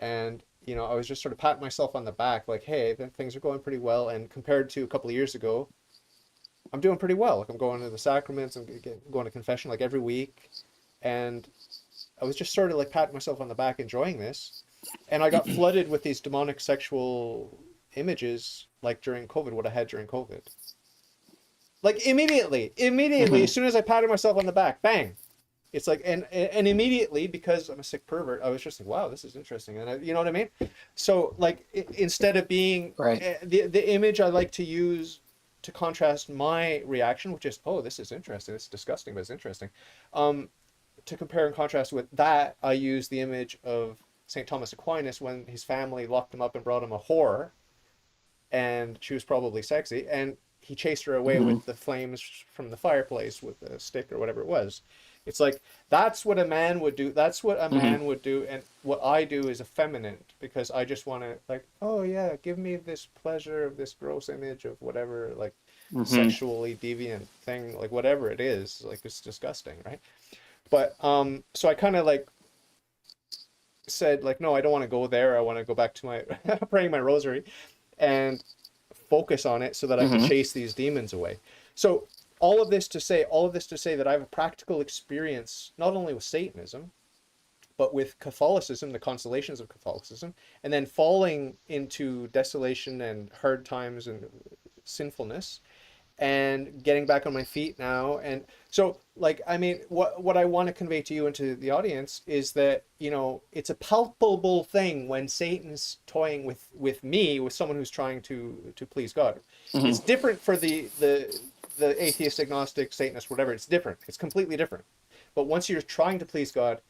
And, I was just sort of patting myself on the back, like, hey, things are going pretty well. And compared to a couple of years ago, I'm doing pretty well. Like I'm going to the sacraments, I'm going to confession like every week. And I was just sort of like patting myself on the back, enjoying this. And I got flooded with these demonic sexual images, like during COVID, what I had during COVID. Like immediately, Mm-hmm. as soon as I patted myself on the back, bang. It's like, and immediately, because I'm a sick pervert, I was just like, wow, this is interesting. And you know what I mean? So like, instead of being Right. the image I like to use to contrast my reaction, which is, oh, this is interesting. It's disgusting, but it's interesting. Um, to compare and contrast with that, I use the image of St. Thomas Aquinas when his family locked him up and brought him a whore, and she was probably sexy, and he chased her away Mm-hmm. with the flames from the fireplace with a stick or whatever it was. It's like that's what a man would do. That's what a Mm-hmm. man would do, and what I do is effeminate because I just want to like, oh yeah, give me this pleasure of this gross image of whatever like Mm-hmm. sexually deviant thing, like whatever it is, like it's disgusting, right? But so I kind of like said like, no, I don't want to go there. I want to go back to my praying my rosary and focus on it so that I can Mm-hmm. chase these demons away. So all of this to say that I have a practical experience not only with Satanism, but with Catholicism, the constellations of Catholicism, and then falling into desolation and hard times and sinfulness and getting back on my feet now. And so like, I mean, what I want to convey to you and to the audience is that, it's a palpable thing when Satan's toying with me, with someone who's trying to please God. It's Mm-hmm. different for the atheist, agnostic, Satanist, whatever. It's different. It's completely different. But once you're trying to please God,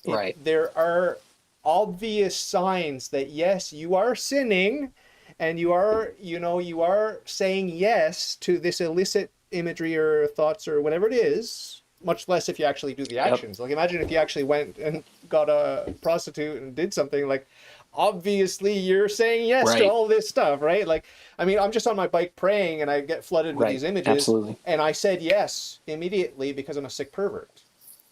Right. there are obvious signs that yes, you are sinning, and you are saying yes to this illicit imagery or thoughts or whatever it is, much less if you actually do the Yep. actions. Like imagine if you actually went and got a prostitute and did something, like obviously you're saying yes to Right. all this stuff, right? Like, I mean, I'm just on my bike praying and I get flooded with Right. these images, Absolutely. and I said yes immediately because I'm a sick pervert.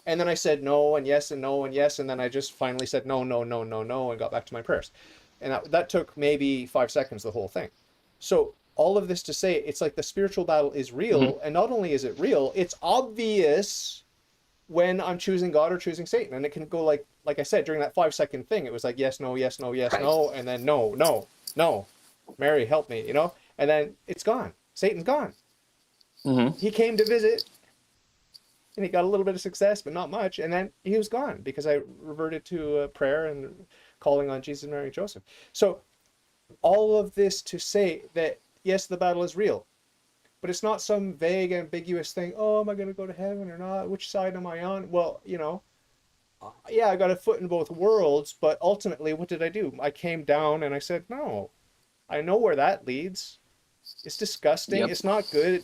And then I said no and yes and no and yes, and then I just finally said no, no, no, no, no, and got back to my prayers. And that took maybe 5 seconds, the whole thing. So all of this to say, it's like the spiritual battle is Mm-hmm. real, and not only is it real, it's obvious when I'm choosing God or choosing Satan. And it can go like I said, during that 5 second thing, it was like yes, no, yes, no, yes, Right. no, and then no, no, no. Mary, help me, and then it's gone. Satan's gone. Mm-hmm. He came to visit and he got a little bit of success, but not much. And then he was gone because I reverted to prayer and calling on Jesus, Mary, and Joseph. So all of this to say that yes, the battle is real, but it's not some vague, ambiguous thing. Oh, am I going to go to heaven or not? Which side am I on? Well, yeah, I got a foot in both worlds, but ultimately, what did I do? I came down and I said, no, I know where that leads. It's disgusting. Yep. It's not good.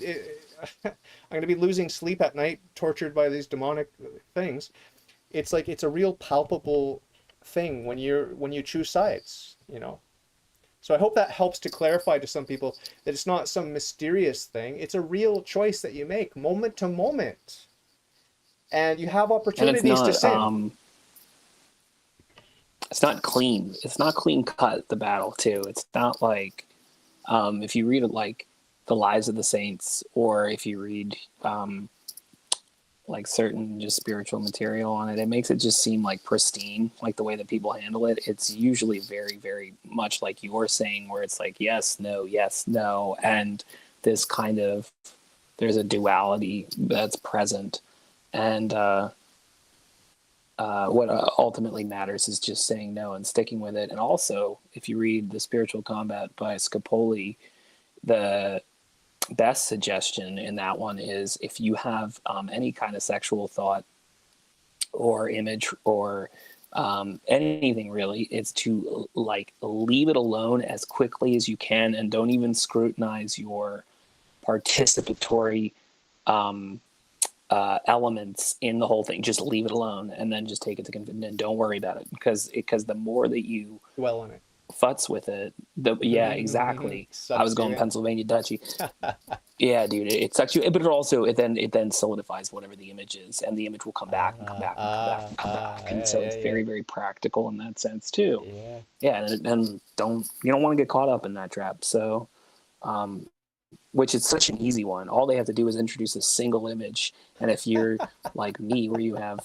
I'm going to be losing sleep at night, tortured by these demonic things. It's like it's a real palpable thing when you choose sides. So I hope that helps to clarify to some people that it's not some mysterious thing. It's a real choice that you make moment to moment, and you have And it's opportunities to not. sin. It's not clean. It's not clean cut. The battle too. It's not like If you read like the Lives of the Saints, or if you read like certain just spiritual material on it, it makes it just seem like pristine, like the way that people handle it. It's usually very, very much like you're saying, where it's like yes, no, and this kind of, there's a duality that's present, and what ultimately matters is just saying no and sticking with it. And also, if you read The Spiritual Combat by Scopoli, the best suggestion in that one is, if you have any kind of sexual thought or image or anything really, it's to like leave it alone as quickly as you can, and don't even scrutinize your participatory elements in the whole thing. Just leave it alone, and then just take it to conviction, and don't worry about it, because the more that you Dwell on it. futz with it, yeah, exactly. I was Sucks you going in. Pennsylvania Dutchy. Yeah, dude, it sucks you, but it then solidifies whatever the image is, and the image will come back and come back and come back and come back, and so it's very, very practical in that sense too. Yeah. Yeah, and you don't want to get caught up in that trap. So, which is such an easy one. All they have to do is introduce a single image, and if you're like me, where you have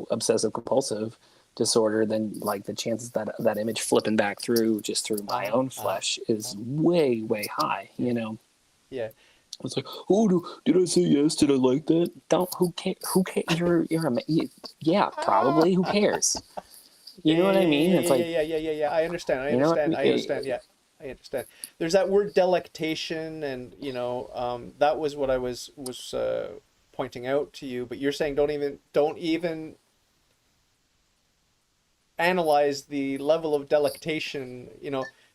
obsessive compulsive disorder, then like the chances that that image flipping back through just through my own flesh is way, way high. Yeah. It's like, oh, did I say yes? Did I like that? Don't. Who cares? Who cares? Yeah, probably. Who cares? You know what I mean? It's like, Yeah. I understand. you know what? Yeah, I understand. There's that word delectation, and that was what I was pointing out to you. But you're saying don't even analyze the level of delectation.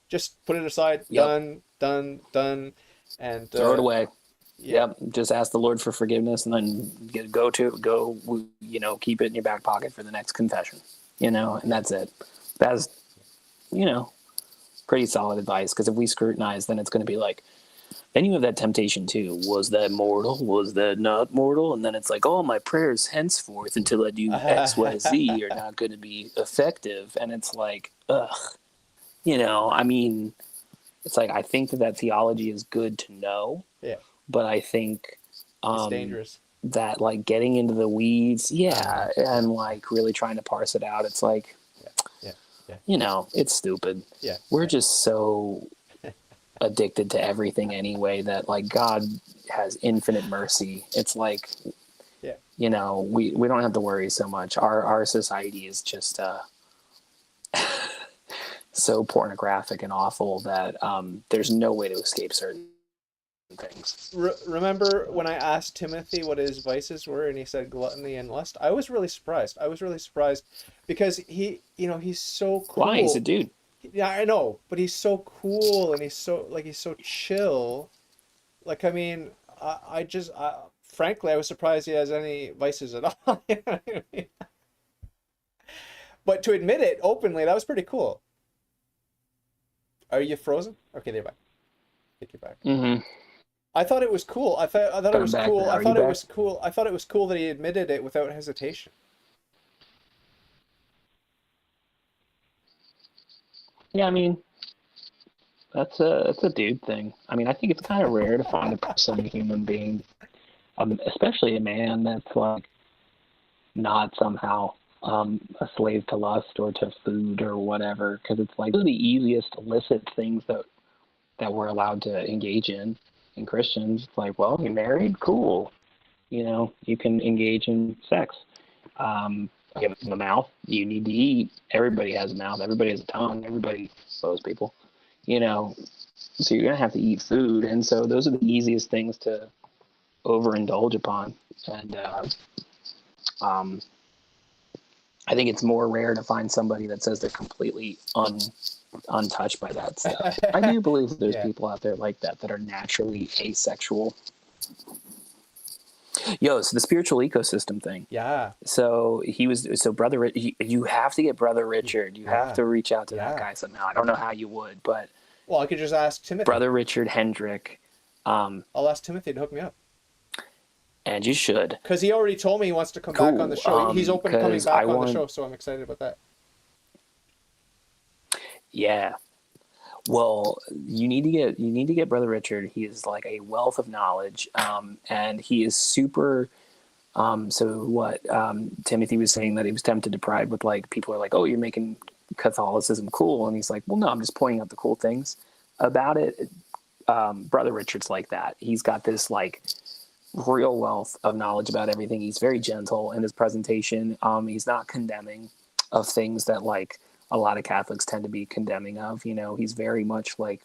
Just put it aside. Yep. Done, and Throw it away. yeah. Yep. Just ask the Lord for forgiveness, and then keep it in your back pocket for the next confession. And that's it. That's pretty solid advice, because if we scrutinize, then it's going to be like, then you have that temptation too. Was that mortal? Was that not mortal? And then it's like, oh, my prayers henceforth until I do X, Y, Z are not going to be effective. And it's like, ugh. I mean, it's like, I think that theology is good to know. Yeah. But I think It's dangerous. that like getting into the weeds, and like really trying to parse it out, it's like, it's stupid. Yeah. We're just so addicted to everything anyway that like God has infinite mercy. It's like, we don't have to worry so much. Our society is just so pornographic and awful that there's no way to escape certain things. Remember when I asked Timothy what his vices were, and he said gluttony and lust? I was really surprised. Because he's so cool. Why? He's a dude. Yeah, I know, but he's so cool, and he's so chill. Like, I mean, frankly, I was surprised he has any vices at all. You know what I mean? But to admit it openly, that was pretty cool. Are you frozen? Okay, they're back. Take you back. Mm-hmm. I thought it was cool. I thought it was cool. I thought it was cool that he admitted it without hesitation. Yeah, I mean, that's a dude thing. I mean, I think it's kind of rare to find a person, a human being, especially a man, that's like not somehow a slave to lust or to food or whatever, because it's like one of the easiest illicit things that we're allowed to engage in Christians. It's like, well, you're married, cool. You can engage in sex. You have a mouth, you need to eat. Everybody has a mouth, everybody has a tongue, everybody, most people, so you're going to have to eat food. And so those are the easiest things to overindulge upon. And I think it's more rare to find somebody that says they're completely untouched by that stuff. I do believe there's people out there like that are naturally asexual. So the spiritual ecosystem thing. Yeah. So brother, you have to get Brother Richard. You have to reach out to that guy somehow. I don't know how you would, but well, I could just ask Timothy. Brother Richard Hendrick. I'll ask Timothy to hook me up. And you should, because he already told me he wants to come back on the show. He's open to coming back on the show, so I'm excited about that. Yeah. Well, you need to get Brother Richard. He is like a wealth of knowledge, and he is super. So what Timothy was saying, that he was tempted to pride with, like, people are like, oh, you're making Catholicism cool, and he's like, well, no, I'm just pointing out the cool things about it. Brother Richard's like that. He's got this like real wealth of knowledge about everything. He's very gentle in his presentation. He's not condemning of things that like a lot of Catholics tend to be condemning of. You know, he's very much like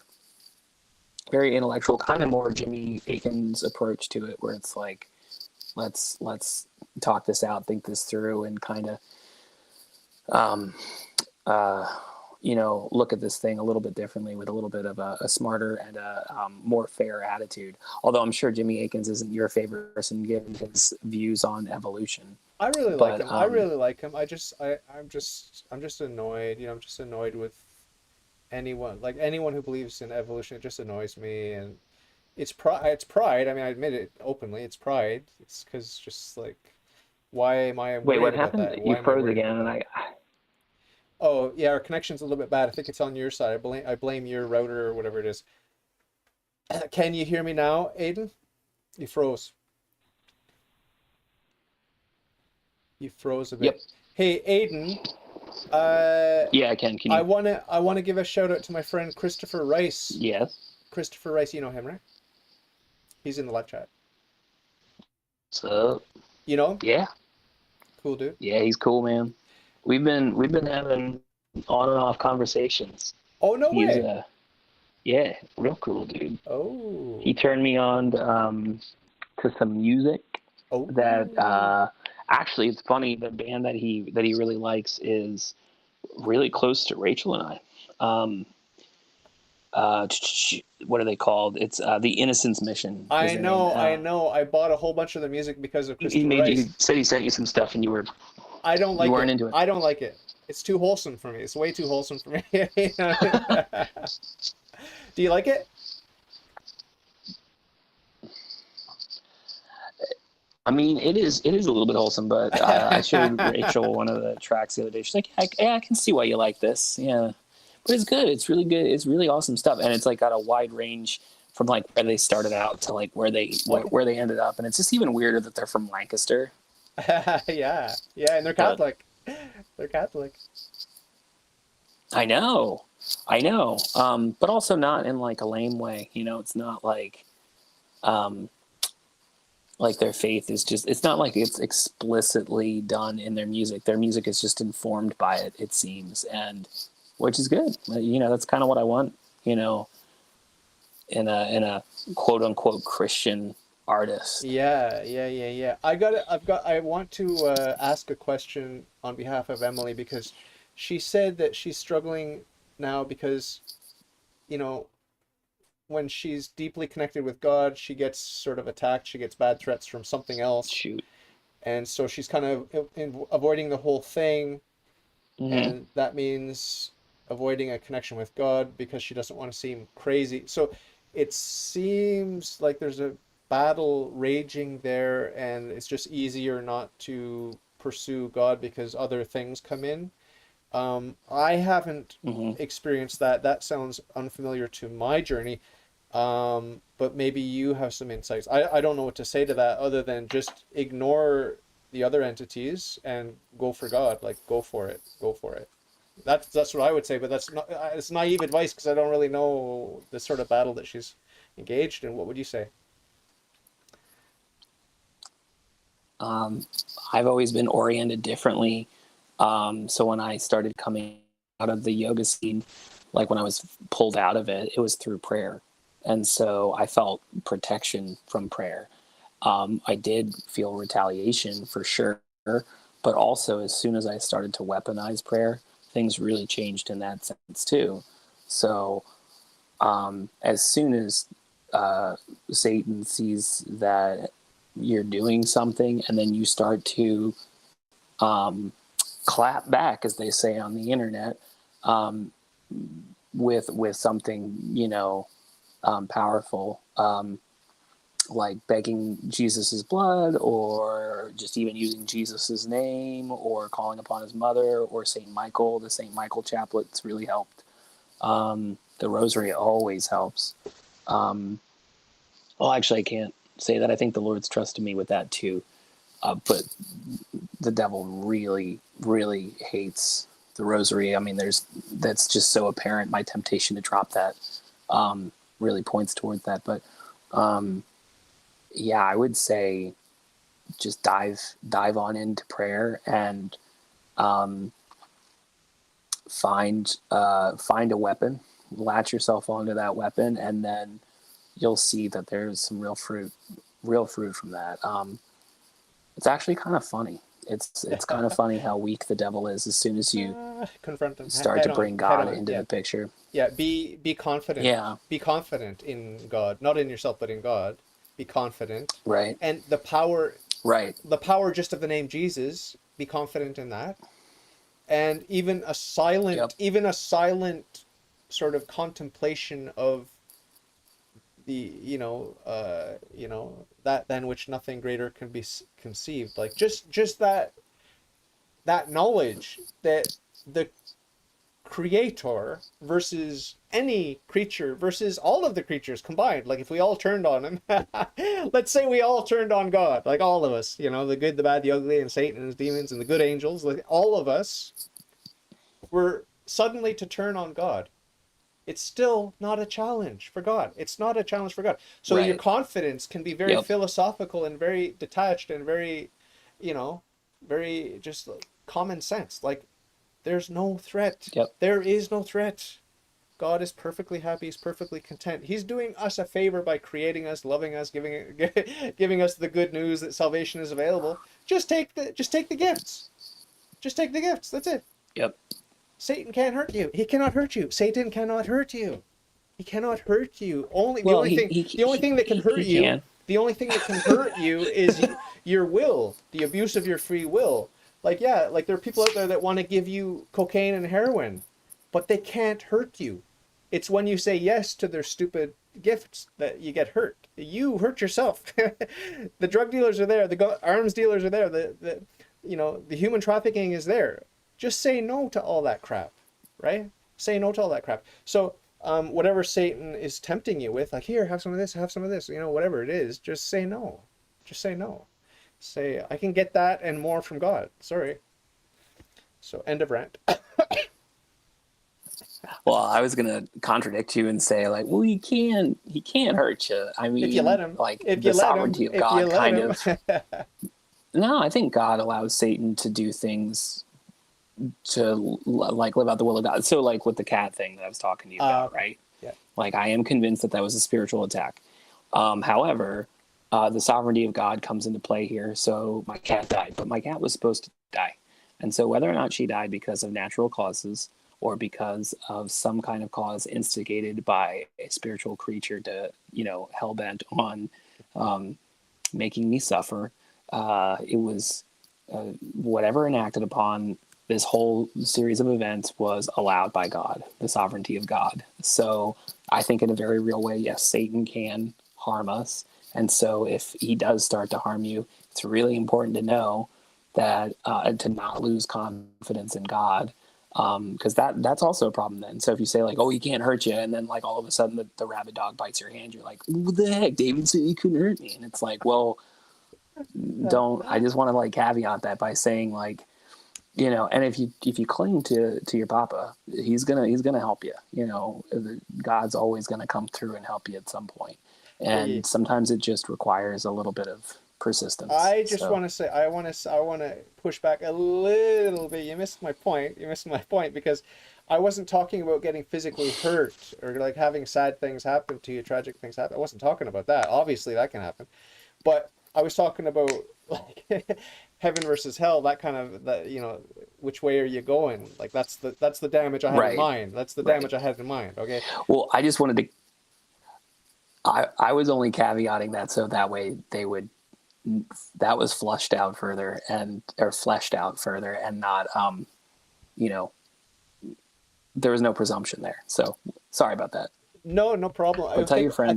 very intellectual, kind of more Jimmy Aiken's approach to it, where it's like, let's talk this out, think this through, and kind of um, uh, you know, look at this thing a little bit differently with a little bit of a smarter and a more fair attitude. Although I'm sure Jimmy Akins isn't your favorite person given his views on evolution. I really like But him. I really like him. I'm just annoyed. I'm just annoyed with anyone who believes in evolution. It just annoys me, and it's pride. It's pride. I mean, I admit it openly. It's pride. It's because just like, why am I wait, worried what about happened? that? You Why am I froze worried again, about and that? Oh yeah, our connection's a little bit bad. I think it's on your side. I blame your router or whatever it is. Can you hear me now, Aiden? You froze. You froze a bit. yep, Hey, Aiden. Uh, yeah, I can. Can I you? wanna I wanna give a shout out to my friend Christopher Rice. Yes. Christopher Rice, you know him, right? He's in the live chat. So You know him? yeah, Cool dude. yeah, he's cool, man. We've been having on and off conversations. Oh, no He's way. yeah, real cool dude. He Oh. turned me on to some music that Oh. actually, it's funny, the band that he really likes is really close to Rachel and I. Um, uh, what are they called? It's the Innocence Mission is I their name. know, I know. I bought a whole bunch of the music because of He Christopher made you, Rice. he said he sent you some stuff and I don't you like weren't it. into it. I don't like it. It's too wholesome for me. It's way too wholesome for me. Do you like it? I mean, it is a little bit wholesome, but I showed Rachel one of the tracks the other day. She's like, yeah, I can see why you like this. Yeah, but it's good. It's really good. It's really awesome stuff, and it's like got a wide range from like where they started out to like Okay. where they ended up, and it's just even weirder that they're from Lancaster. Yeah. Yeah, and they're But Catholic. They're Catholic. I I know, but also not in like a lame way. You know, it's not um, like their faith is just, it's not like it's explicitly done in their music. Their music is just informed by it, it seems, and which is good. You know, that's kind of what I want, you know, in a quote unquote Christian artist. Yeah, yeah, yeah, yeah. I want to ask a question on behalf of Emily because she said that she's struggling now because, you know, when she's deeply connected with God, she gets sort of attacked, she gets bad threats from something else. Shoot. And so she's kind of avoiding the whole thing, Mm-hmm. and that means avoiding a connection with God because she doesn't want to seem crazy. So it seems like there's a battle raging there, and it's just easier not to pursue God because other things come in. I haven't Mm-hmm. experienced that. That sounds unfamiliar to my journey. But maybe you have some insights. I don't know what to say to that other than just ignore the other entities and go for God. Like go for it. Go for it. That's what I would say, but that's not it's naive advice because I don't really know the sort of battle that she's engaged in. What would you say? Um, I've always been oriented differently. So when I started coming out of the yoga scene, like when I was pulled out of it, it was through prayer. And so I felt protection from prayer. I did feel retaliation for sure, but also as soon as I started to weaponize prayer, things really changed in that sense too. So as soon as Satan sees that you're doing something and then you start to um, clap back, as they say on the internet, um, with something, you know, powerful, like begging Jesus's blood, or just even using Jesus's name, or calling upon his mother, or Saint Michael. The Saint Michael chaplets really helped. The rosary always helps. Well, actually, I can't say that. I think the Lord's trusted me with that too. But the devil really, really hates the rosary. I mean, that's just so apparent. My temptation to drop that really points towards that. But yeah, I would say just dive on into prayer and find a weapon, latch yourself onto that weapon, and then you'll see that there's some real fruit from that. It's actually kind of funny. It's kind of funny how weak the devil is as soon as you Confront him start head to on, bring head God on. into Yeah, the picture. yeah. Be confident. Yeah. Be confident in God, not in yourself, but in God. Be confident, Right. and Right. the power just of the name Jesus. Be confident in that, and Yep. even a silent sort of contemplation of the that than which nothing greater can be conceived. Like just that knowledge that the creator versus any creature versus all of the creatures combined, like if we all turned on him, let's say we all turned on God, like all of us, the good, the bad, the ugly, and Satan and his demons and the good angels, like all of us were suddenly to turn on God. It's still not a challenge for God. It's not a challenge for God. So your Right. confidence can be very Yep. philosophical and very detached and very, you know, very just like common sense. Like there's no threat. Yep. There is no threat. God is perfectly happy. He's perfectly content. He's doing us a favor by creating us, loving us, giving us the good news that salvation is available. Just take the gifts. Just take the gifts. That's it. Yep. Satan can't hurt you. He cannot hurt you. Satan cannot hurt you. He cannot hurt you. Well, The only thing that can hurt he you, can. the only thing that can hurt you is your will, the abuse of your free will. Like yeah, like there are people out there that want to give you cocaine and heroin, but they can't hurt you. It's when you say yes to their stupid gifts that you get hurt. You hurt yourself. The drug dealers are there. The arms dealers are there. The human trafficking is there. Just say no to all that crap, right? Say no to all that crap. So whatever Satan is tempting you with, like here, have some of this, whatever it is, just say no. Just say no. Say, I can get that and more from God. Sorry. So end of rant. Well, I was gonna contradict you and say like, well, he can't hurt you. I mean, If you let him. like If the you let him. sovereignty of If you God let kind him. of. No, I think God allows Satan to do things to like live out the will of God. So like with the cat thing that I was talking to you about, right? Yeah. Like I am convinced that was a spiritual attack. However, the sovereignty of God comes into play here. So my cat died, but my cat was supposed to die. And so whether or not she died because of natural causes or because of some kind of cause instigated by a spiritual creature to, hell bent on making me suffer, it was whatever enacted upon this whole series of events was allowed by God, the sovereignty of God. So I think in a very real way, yes, Satan can harm us. And so if he does start to harm you, it's really important to know that to not lose confidence in God, because that's also a problem then. So if you say like, oh, he can't hurt you, and then like all of a sudden the rabid dog bites your hand, you're like, what the heck, David said he couldn't hurt me. And it's like, well, I just want to like caveat that by saying like, and if you cling to your papa, he's gonna help you. God's always gonna come through and help you at some point, and sometimes it just requires a little bit of persistence. I just want to say I want to push back a little bit. You missed my point. Because I wasn't talking about getting physically hurt or like having sad things happen to you, tragic things happen. I wasn't talking about that. Obviously, that can happen, but I was talking about like heaven versus hell. That kind of which way are you going? Like that's the damage I had in mind. That's the damage I had in mind. Okay. Well, I just wanted to. I was only caveating that so that way that was fleshed out further and not there was no presumption there. So sorry about that. No problem. But tell your friend, I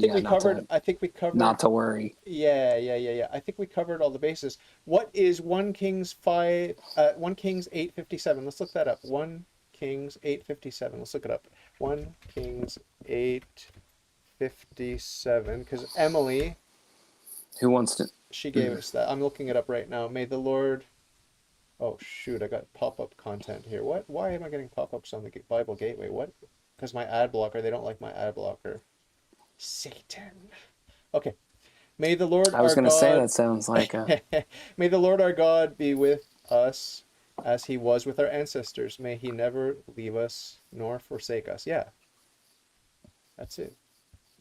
think we covered not to worry. Yeah. I think we covered all the bases. What is 1 Kings 8:57? Let's look that up. 1 Kings 8:57. Let's look it up. 1 Kings 8:57. Because Emily, Who wants to? she gave us that. I'm looking it up right now. May the Lord. Oh shoot! I got pop-up content here. What? Why am I getting pop-ups on the Bible Gateway? What? Because my ad blocker. They don't like my ad blocker. Satan. Okay. May the Lord I was our going to say God. that sounds like a. May the Lord our God be with us as he was with our ancestors. May he never leave us nor forsake us. Yeah, that's it.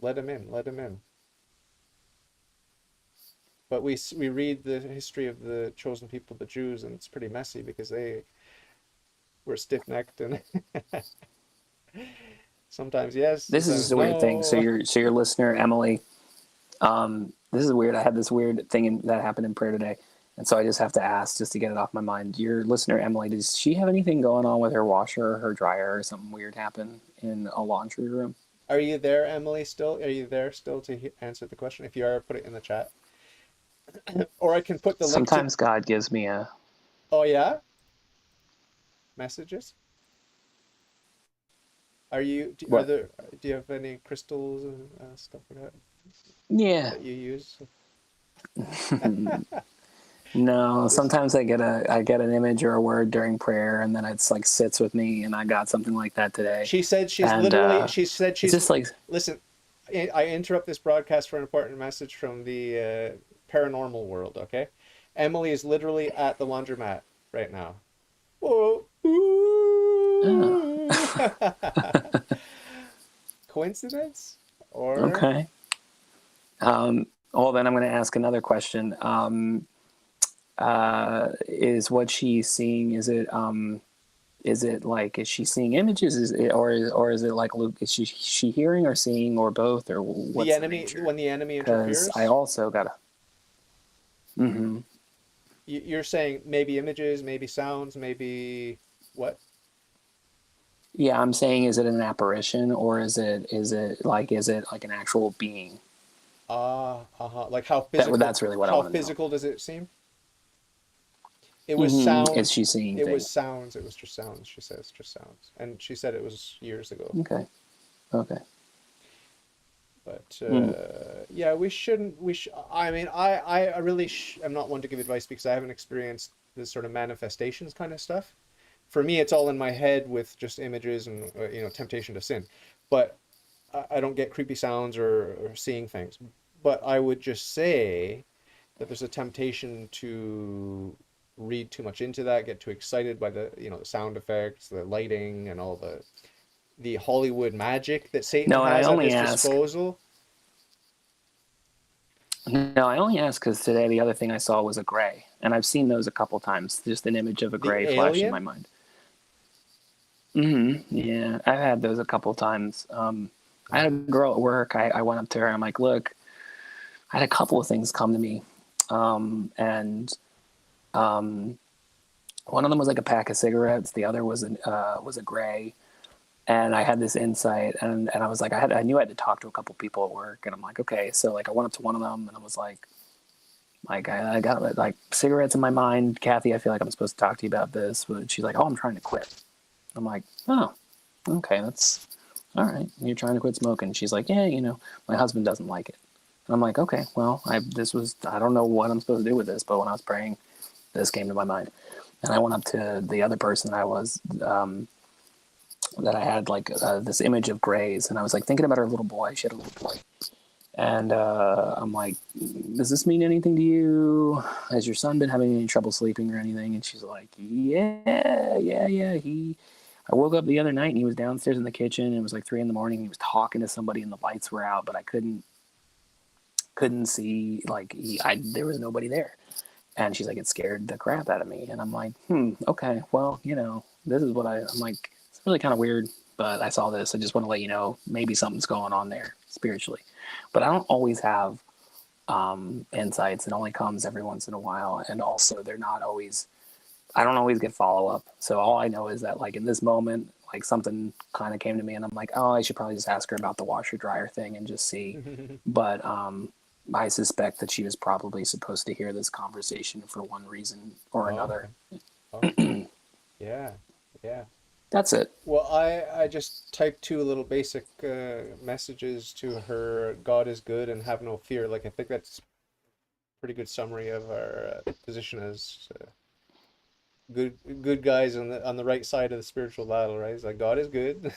Let him in. Let him in. But we read the history of the chosen people, the Jews, and it's pretty messy because they were stiff-necked and sometimes yes, This is just sometimes a weird thing. So no. your listener Emily. This is weird. I had this weird thing that happened in prayer today, and so I just have to ask just to get it off my mind. Your listener Emily, does she have anything going on with her washer or her dryer or something weird happen in a laundry room? Are you there, Emily? Still? Are you there still to answer the question? If you are, put it in the chat. Or I can put the link to. Sometimes God gives me a. Oh yeah, messages. Are you? Are What? there? Do you have any crystals and stuff like that Yeah. that you use? No, Just sometimes I get an image or a word during prayer, and then it's like sits with me, and I got something like that today, she said she's and literally. She said it's she's. just like Listen, I interrupt this broadcast for an important message from the paranormal world. Okay, Emily is literally at the laundromat right now. Whoa. oh, Coincidence or okay. Well, then I'm going to ask another question. Is what she's seeing? Is it like is she seeing images? Is it, or is it like Luke? Is she hearing or seeing or both or the what's the enemy nature? when the enemy Because I interferes? also got a. Mm-hmm. You're saying maybe images, maybe sounds, maybe what? Yeah, I'm saying, is it an apparition or is it like an actual being? Ah, uh-huh. Like how That's really what I how want to know. physical does it seem? It was Mm-hmm. Is sounds. she seeing It was things? sounds. It was just sounds, she says, just sounds. And she said it was years ago. Okay. Okay. But Mm. yeah, I mean, I really am not one to give advice because I haven't experienced this sort of manifestations kind of stuff. For me, it's all in my head with just images and temptation to sin. But I don't get creepy sounds or seeing things. But I would just say that there's a temptation to read too much into that, get too excited by the sound effects, the lighting, and all the Hollywood magic that Satan No, and I has at only his ask. disposal. No, I only ask because today the other thing I saw was a gray, and I've seen those a couple times. Just an image of a The gray flash in my alien? mind. Mm-hmm. Yeah, I've had those a couple times. I had a girl at work. I went up to her. I'm like, look, I had a couple of things come to me, and one of them was like a pack of cigarettes. The other was a gray, and I had this insight, and I was like, I knew I had to talk to a couple people at work, and I'm like, okay, so like I went up to one of them, and I was like I got like cigarettes in my mind. Kathy, I feel like I'm supposed to talk to you about this, but she's like, oh, I'm trying to quit. I'm like, oh, okay, that's all right. You're trying to quit smoking. She's like, yeah, my husband doesn't like it. And I'm like, okay, well, I don't know what I'm supposed to do with this, but when I was praying, this came to my mind. And I went up to the other person that I had like this image of Grays, and I was like thinking about her little boy. She had a little boy. And I'm like, does this mean anything to you? Has your son been having any trouble sleeping or anything? And she's like, yeah. I woke up the other night and he was downstairs in the kitchen. And it was like 3 a.m. He was talking to somebody and the lights were out, but I couldn't see. Like there was nobody there. And she's like, it scared the crap out of me. And I'm like, okay, well, this is what I'm like. It's really kind of weird, but I saw this. I just want to let you know maybe something's going on there spiritually. But I don't always have insights. It only comes every once in a while. And also, I don't always get follow up. So all I know is that, like, in this moment, like something kind of came to me and I'm like, oh, I should probably just ask her about the washer dryer thing and just see. But I suspect that she was probably supposed to hear this conversation for one reason or Oh, another. okay. Okay. Yeah. Yeah. That's it. Well, I just typed two little basic messages to her. God is good and have no fear. Like I think that's a pretty good summary of our position as good guys on the right side of the spiritual battle, right? It's like God is good.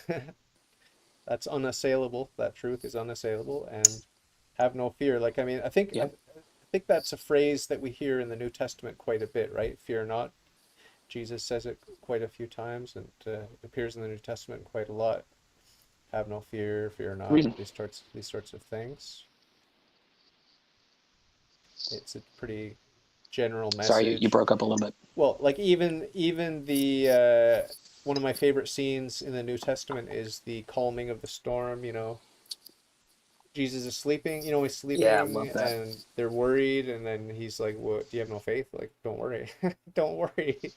That's unassailable. That truth is unassailable, and have no fear. Like I mean, I Yep. think that's a phrase that we hear in the New Testament quite a bit, right? Fear not. Jesus says it quite a few times, and it appears in the New Testament quite a lot. Have no fear, fear not. Reason. These sorts of things. It's a pretty general Sorry, you message. broke up a little bit. Well, like even the one of my favorite scenes in the New Testament is the calming of the storm. You know, Jesus is sleeping. You know, he's Yeah, I sleeping, love that. and they're worried, and then he's like, "What? Do you have no faith? Like, don't worry, don't worry."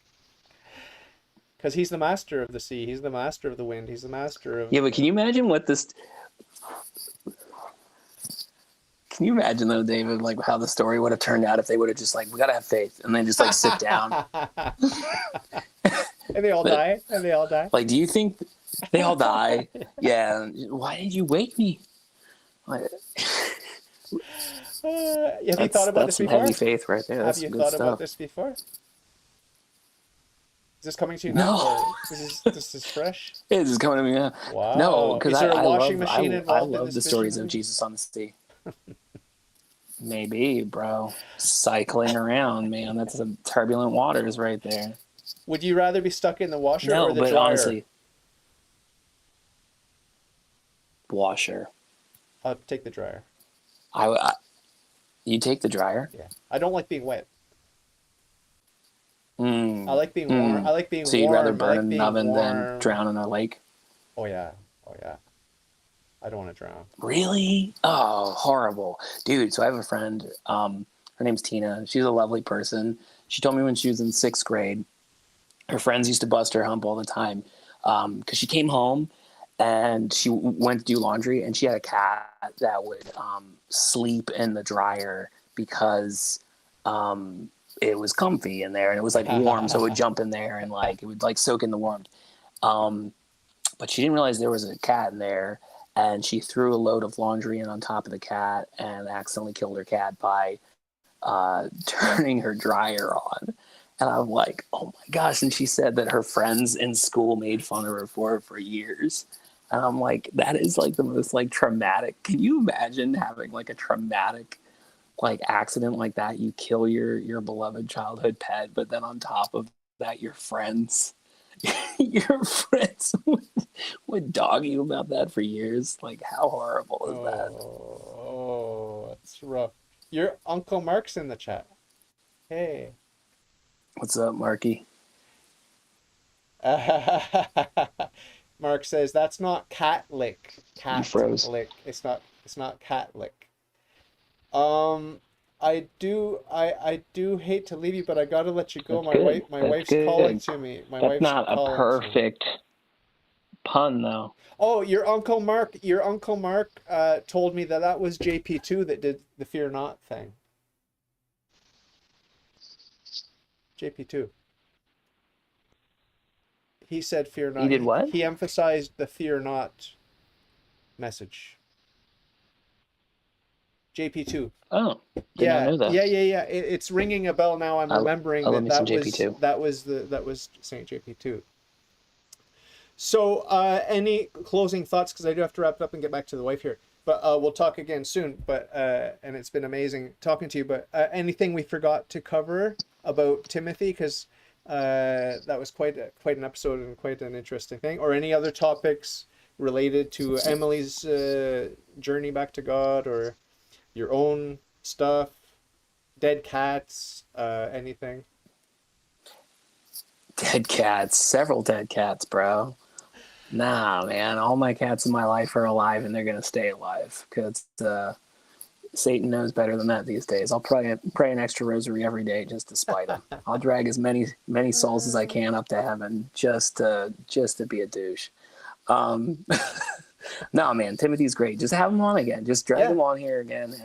Because he's the master of the sea, he's the master of the wind, he's the master of Yeah, but can you imagine what this? Can you imagine though, David, like how the story would have turned out if they would have just like, we gotta have faith, and then just like sit down. and they all But die, and they all die. like, do you think they all die? Yeah. Why did you wake me? Like, Have you thought about that's this some before? heavy faith right there. Have That's you some good thought about stuff. this before? Is this coming to you now, No, or this is fresh? it is coming to me now. No, Wow. because Is there a I washing love machine I involved in love this the vision stories of movie? Jesus on the sea. Maybe, bro. Cycling around, man. That's some turbulent waters right there. Would you rather be stuck in the washer or No, the but dryer? honestly, washer. I'll take the dryer. I you take the dryer. Yeah. I don't like being wet. I Mm, like being warm. mm. I like being So you'd rather warm. I burn like in an being oven than warm. drown in a lake? Oh yeah. Oh yeah. I don't want to drown. Really? Oh, horrible, dude. So I have a friend. Her name's Tina. She's a lovely person. She told me when she was in sixth grade, her friends used to bust her hump all the time because she came home and she went to do laundry, and she had a cat that would sleep in the dryer because it was comfy in there and it was like warm, so it would jump in there and like it would like soak in the warmth. Um, but she didn't realize there was a cat in there, and she threw a load of laundry in on top of the cat and accidentally killed her cat by turning her dryer on. And I'm like, oh my gosh. And she said that her friends in school made fun of her for years. And I'm like, that is like the most like traumatic. Can you imagine having like a traumatic like accident like that? You kill your beloved childhood pet, but then on top of that, your friends your friends would dog you about that for years. Like, how horrible is that? Oh, that's rough. Your Uncle Mark's in the chat. Hey. What's up, Marky? Mark says that's not cat lick. You Cat froze. lick. It's not cat lick. I do hate to leave you, but I gotta let you go. That's good. My That's wife's calling good. to me. My That's wife's not a calling to me. perfect pun, though. Oh, your Uncle Mark told me that was JP2 that did the Fear Not thing. JP2. He said Fear He Not. did what? He emphasized the Fear Not message. JP2. Oh, did not Yeah, know that. yeah, yeah, yeah. It's ringing a bell now. I'm remembering I love me some JP2. that was Saint JP2. So, any closing thoughts? Because I do have to wrap it up and get back to the wife here. But we'll talk again soon. But and it's been amazing talking to you. But anything we forgot to cover about Timothy? Because that was quite an episode and quite an interesting thing. Or any other topics related to Emily's journey back to God, or your own stuff, dead cats, anything? Dead cats. Several dead cats, bro. Nah, man. All my cats in my life are alive, and they're going to stay alive because Satan knows better than that these days. I'll pray an extra rosary every day just to spite him. I'll drag as many souls as I can up to heaven just to be a douche. No, man, Timothy's great. Just have him on again. Just drag him on here again,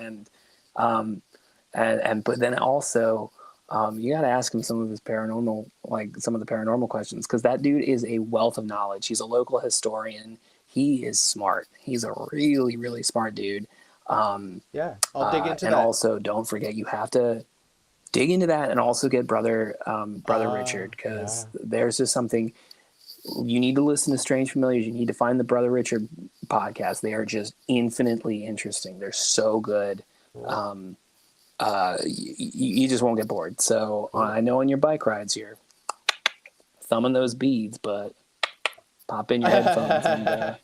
and but then also You got to ask him some of his paranormal, like some of the paranormal questions, because that dude is a wealth of knowledge. He's a local historian. He is smart. He's a really, really smart dude. Yeah, I'll dig into And that. also, don't forget, you have to dig into that and also get brother Richard, Yeah. because there's just something you need to listen to. Strange Familiars. You need to find the Brother Richard podcast. They are just infinitely interesting. They're so good. Cool. You just won't get bored. So Cool. I know on your bike rides you're thumbing those beads, but pop in your headphones and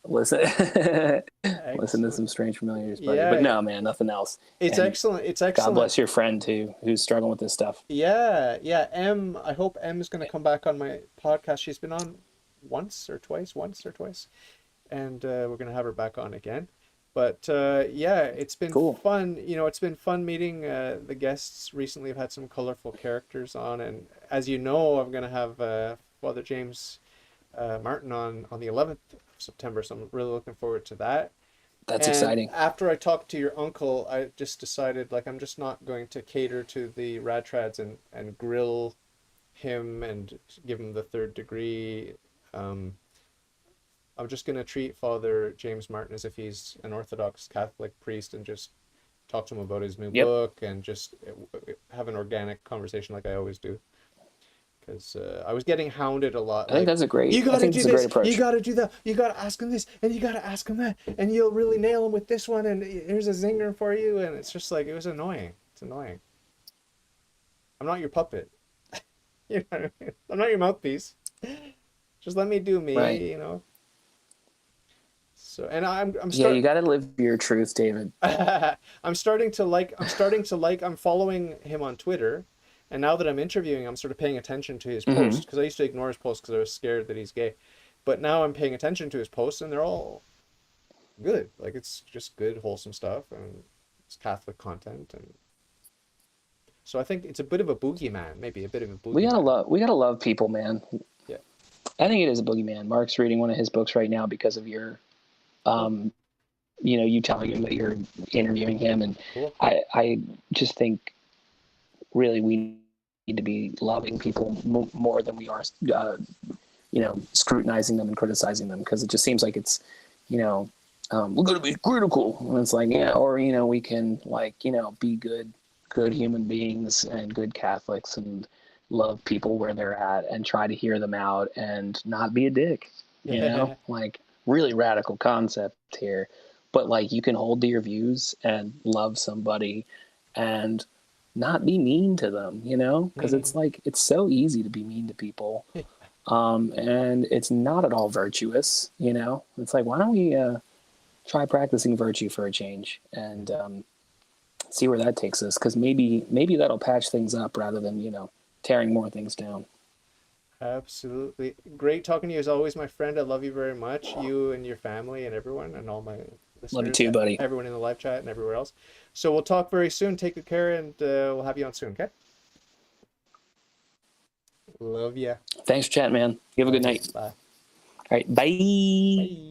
listen listen to some Excellent. Strange Familiars, buddy. But Yeah, no, man, nothing else. it's And excellent. It's God excellent. bless your friend too, who's struggling with this stuff. Yeah, yeah. I hope M is going to come back on my podcast. She's been on once or twice, and we're going to have her back on again. But yeah, it's been Cool. fun. It's been fun meeting the guests recently. I've had some colorful characters on, and as you know, I'm going to have Father James Martin on the 11th of September, so I'm really looking forward to that. That's And exciting. after I talked to your uncle, I just decided like I'm just not going to cater to the rad trads and grill him and give him the third degree. Um, I'm just going to treat Father James Martin as if he's an Orthodox Catholic priest and just talk to him about his new Yep. book and just have an organic conversation like I always do. Because I was getting hounded a lot, I think like, that's a you great. I got to think do that's a great this, you approach. got to do that, you got to ask him this, and you got to ask him that, and you'll really nail him with this one, and here's a zinger for you, and it's just like, it was annoying. It's annoying. I'm not your puppet. You know what I mean? I'm not your mouthpiece. Just let me do Right. me. So, and I'm Yeah, you start got to live your truth, David. I'm following him on Twitter, and now that I'm interviewing, I'm sort of paying attention to his Mm-hmm. posts because I used to ignore his posts because I was scared that he's gay. But now I'm paying attention to his posts, and they're all good. Like, it's just good, wholesome stuff, and it's Catholic content, and so I think it's a bit of a boogeyman, maybe a bit of a boogeyman. We gotta love people, man. Yeah, I think it is a boogeyman. Mark's reading one of his books right now because of your, cool, um, you telling him that you're interviewing him, and cool. I just think really we need to be loving people more than we are, scrutinizing them and criticizing them, because it just seems like it's, you know, we're going to be critical. And it's like, yeah, or, we can be good human beings and good Catholics and love people where they're at and try to hear them out and not be a dick, Yeah. like really radical concept here. But like, you can hold to your views and love somebody and not be mean to them, because it's like, it's so easy to be mean to people. And it's not at all virtuous, It's like, why don't we try practicing virtue for a change and see where that takes us? Because maybe that'll patch things up rather than tearing more things down. Absolutely. Great talking to you as always, my friend. I love you very much. You and your family and everyone and all my Love you listeners, too, buddy. everyone in the live chat and everywhere else. So we'll talk very soon. Take good care and we'll have you on soon, okay? Love ya. Thanks for chatting, man. You have a Bye. good night. Bye. All right, bye. Bye.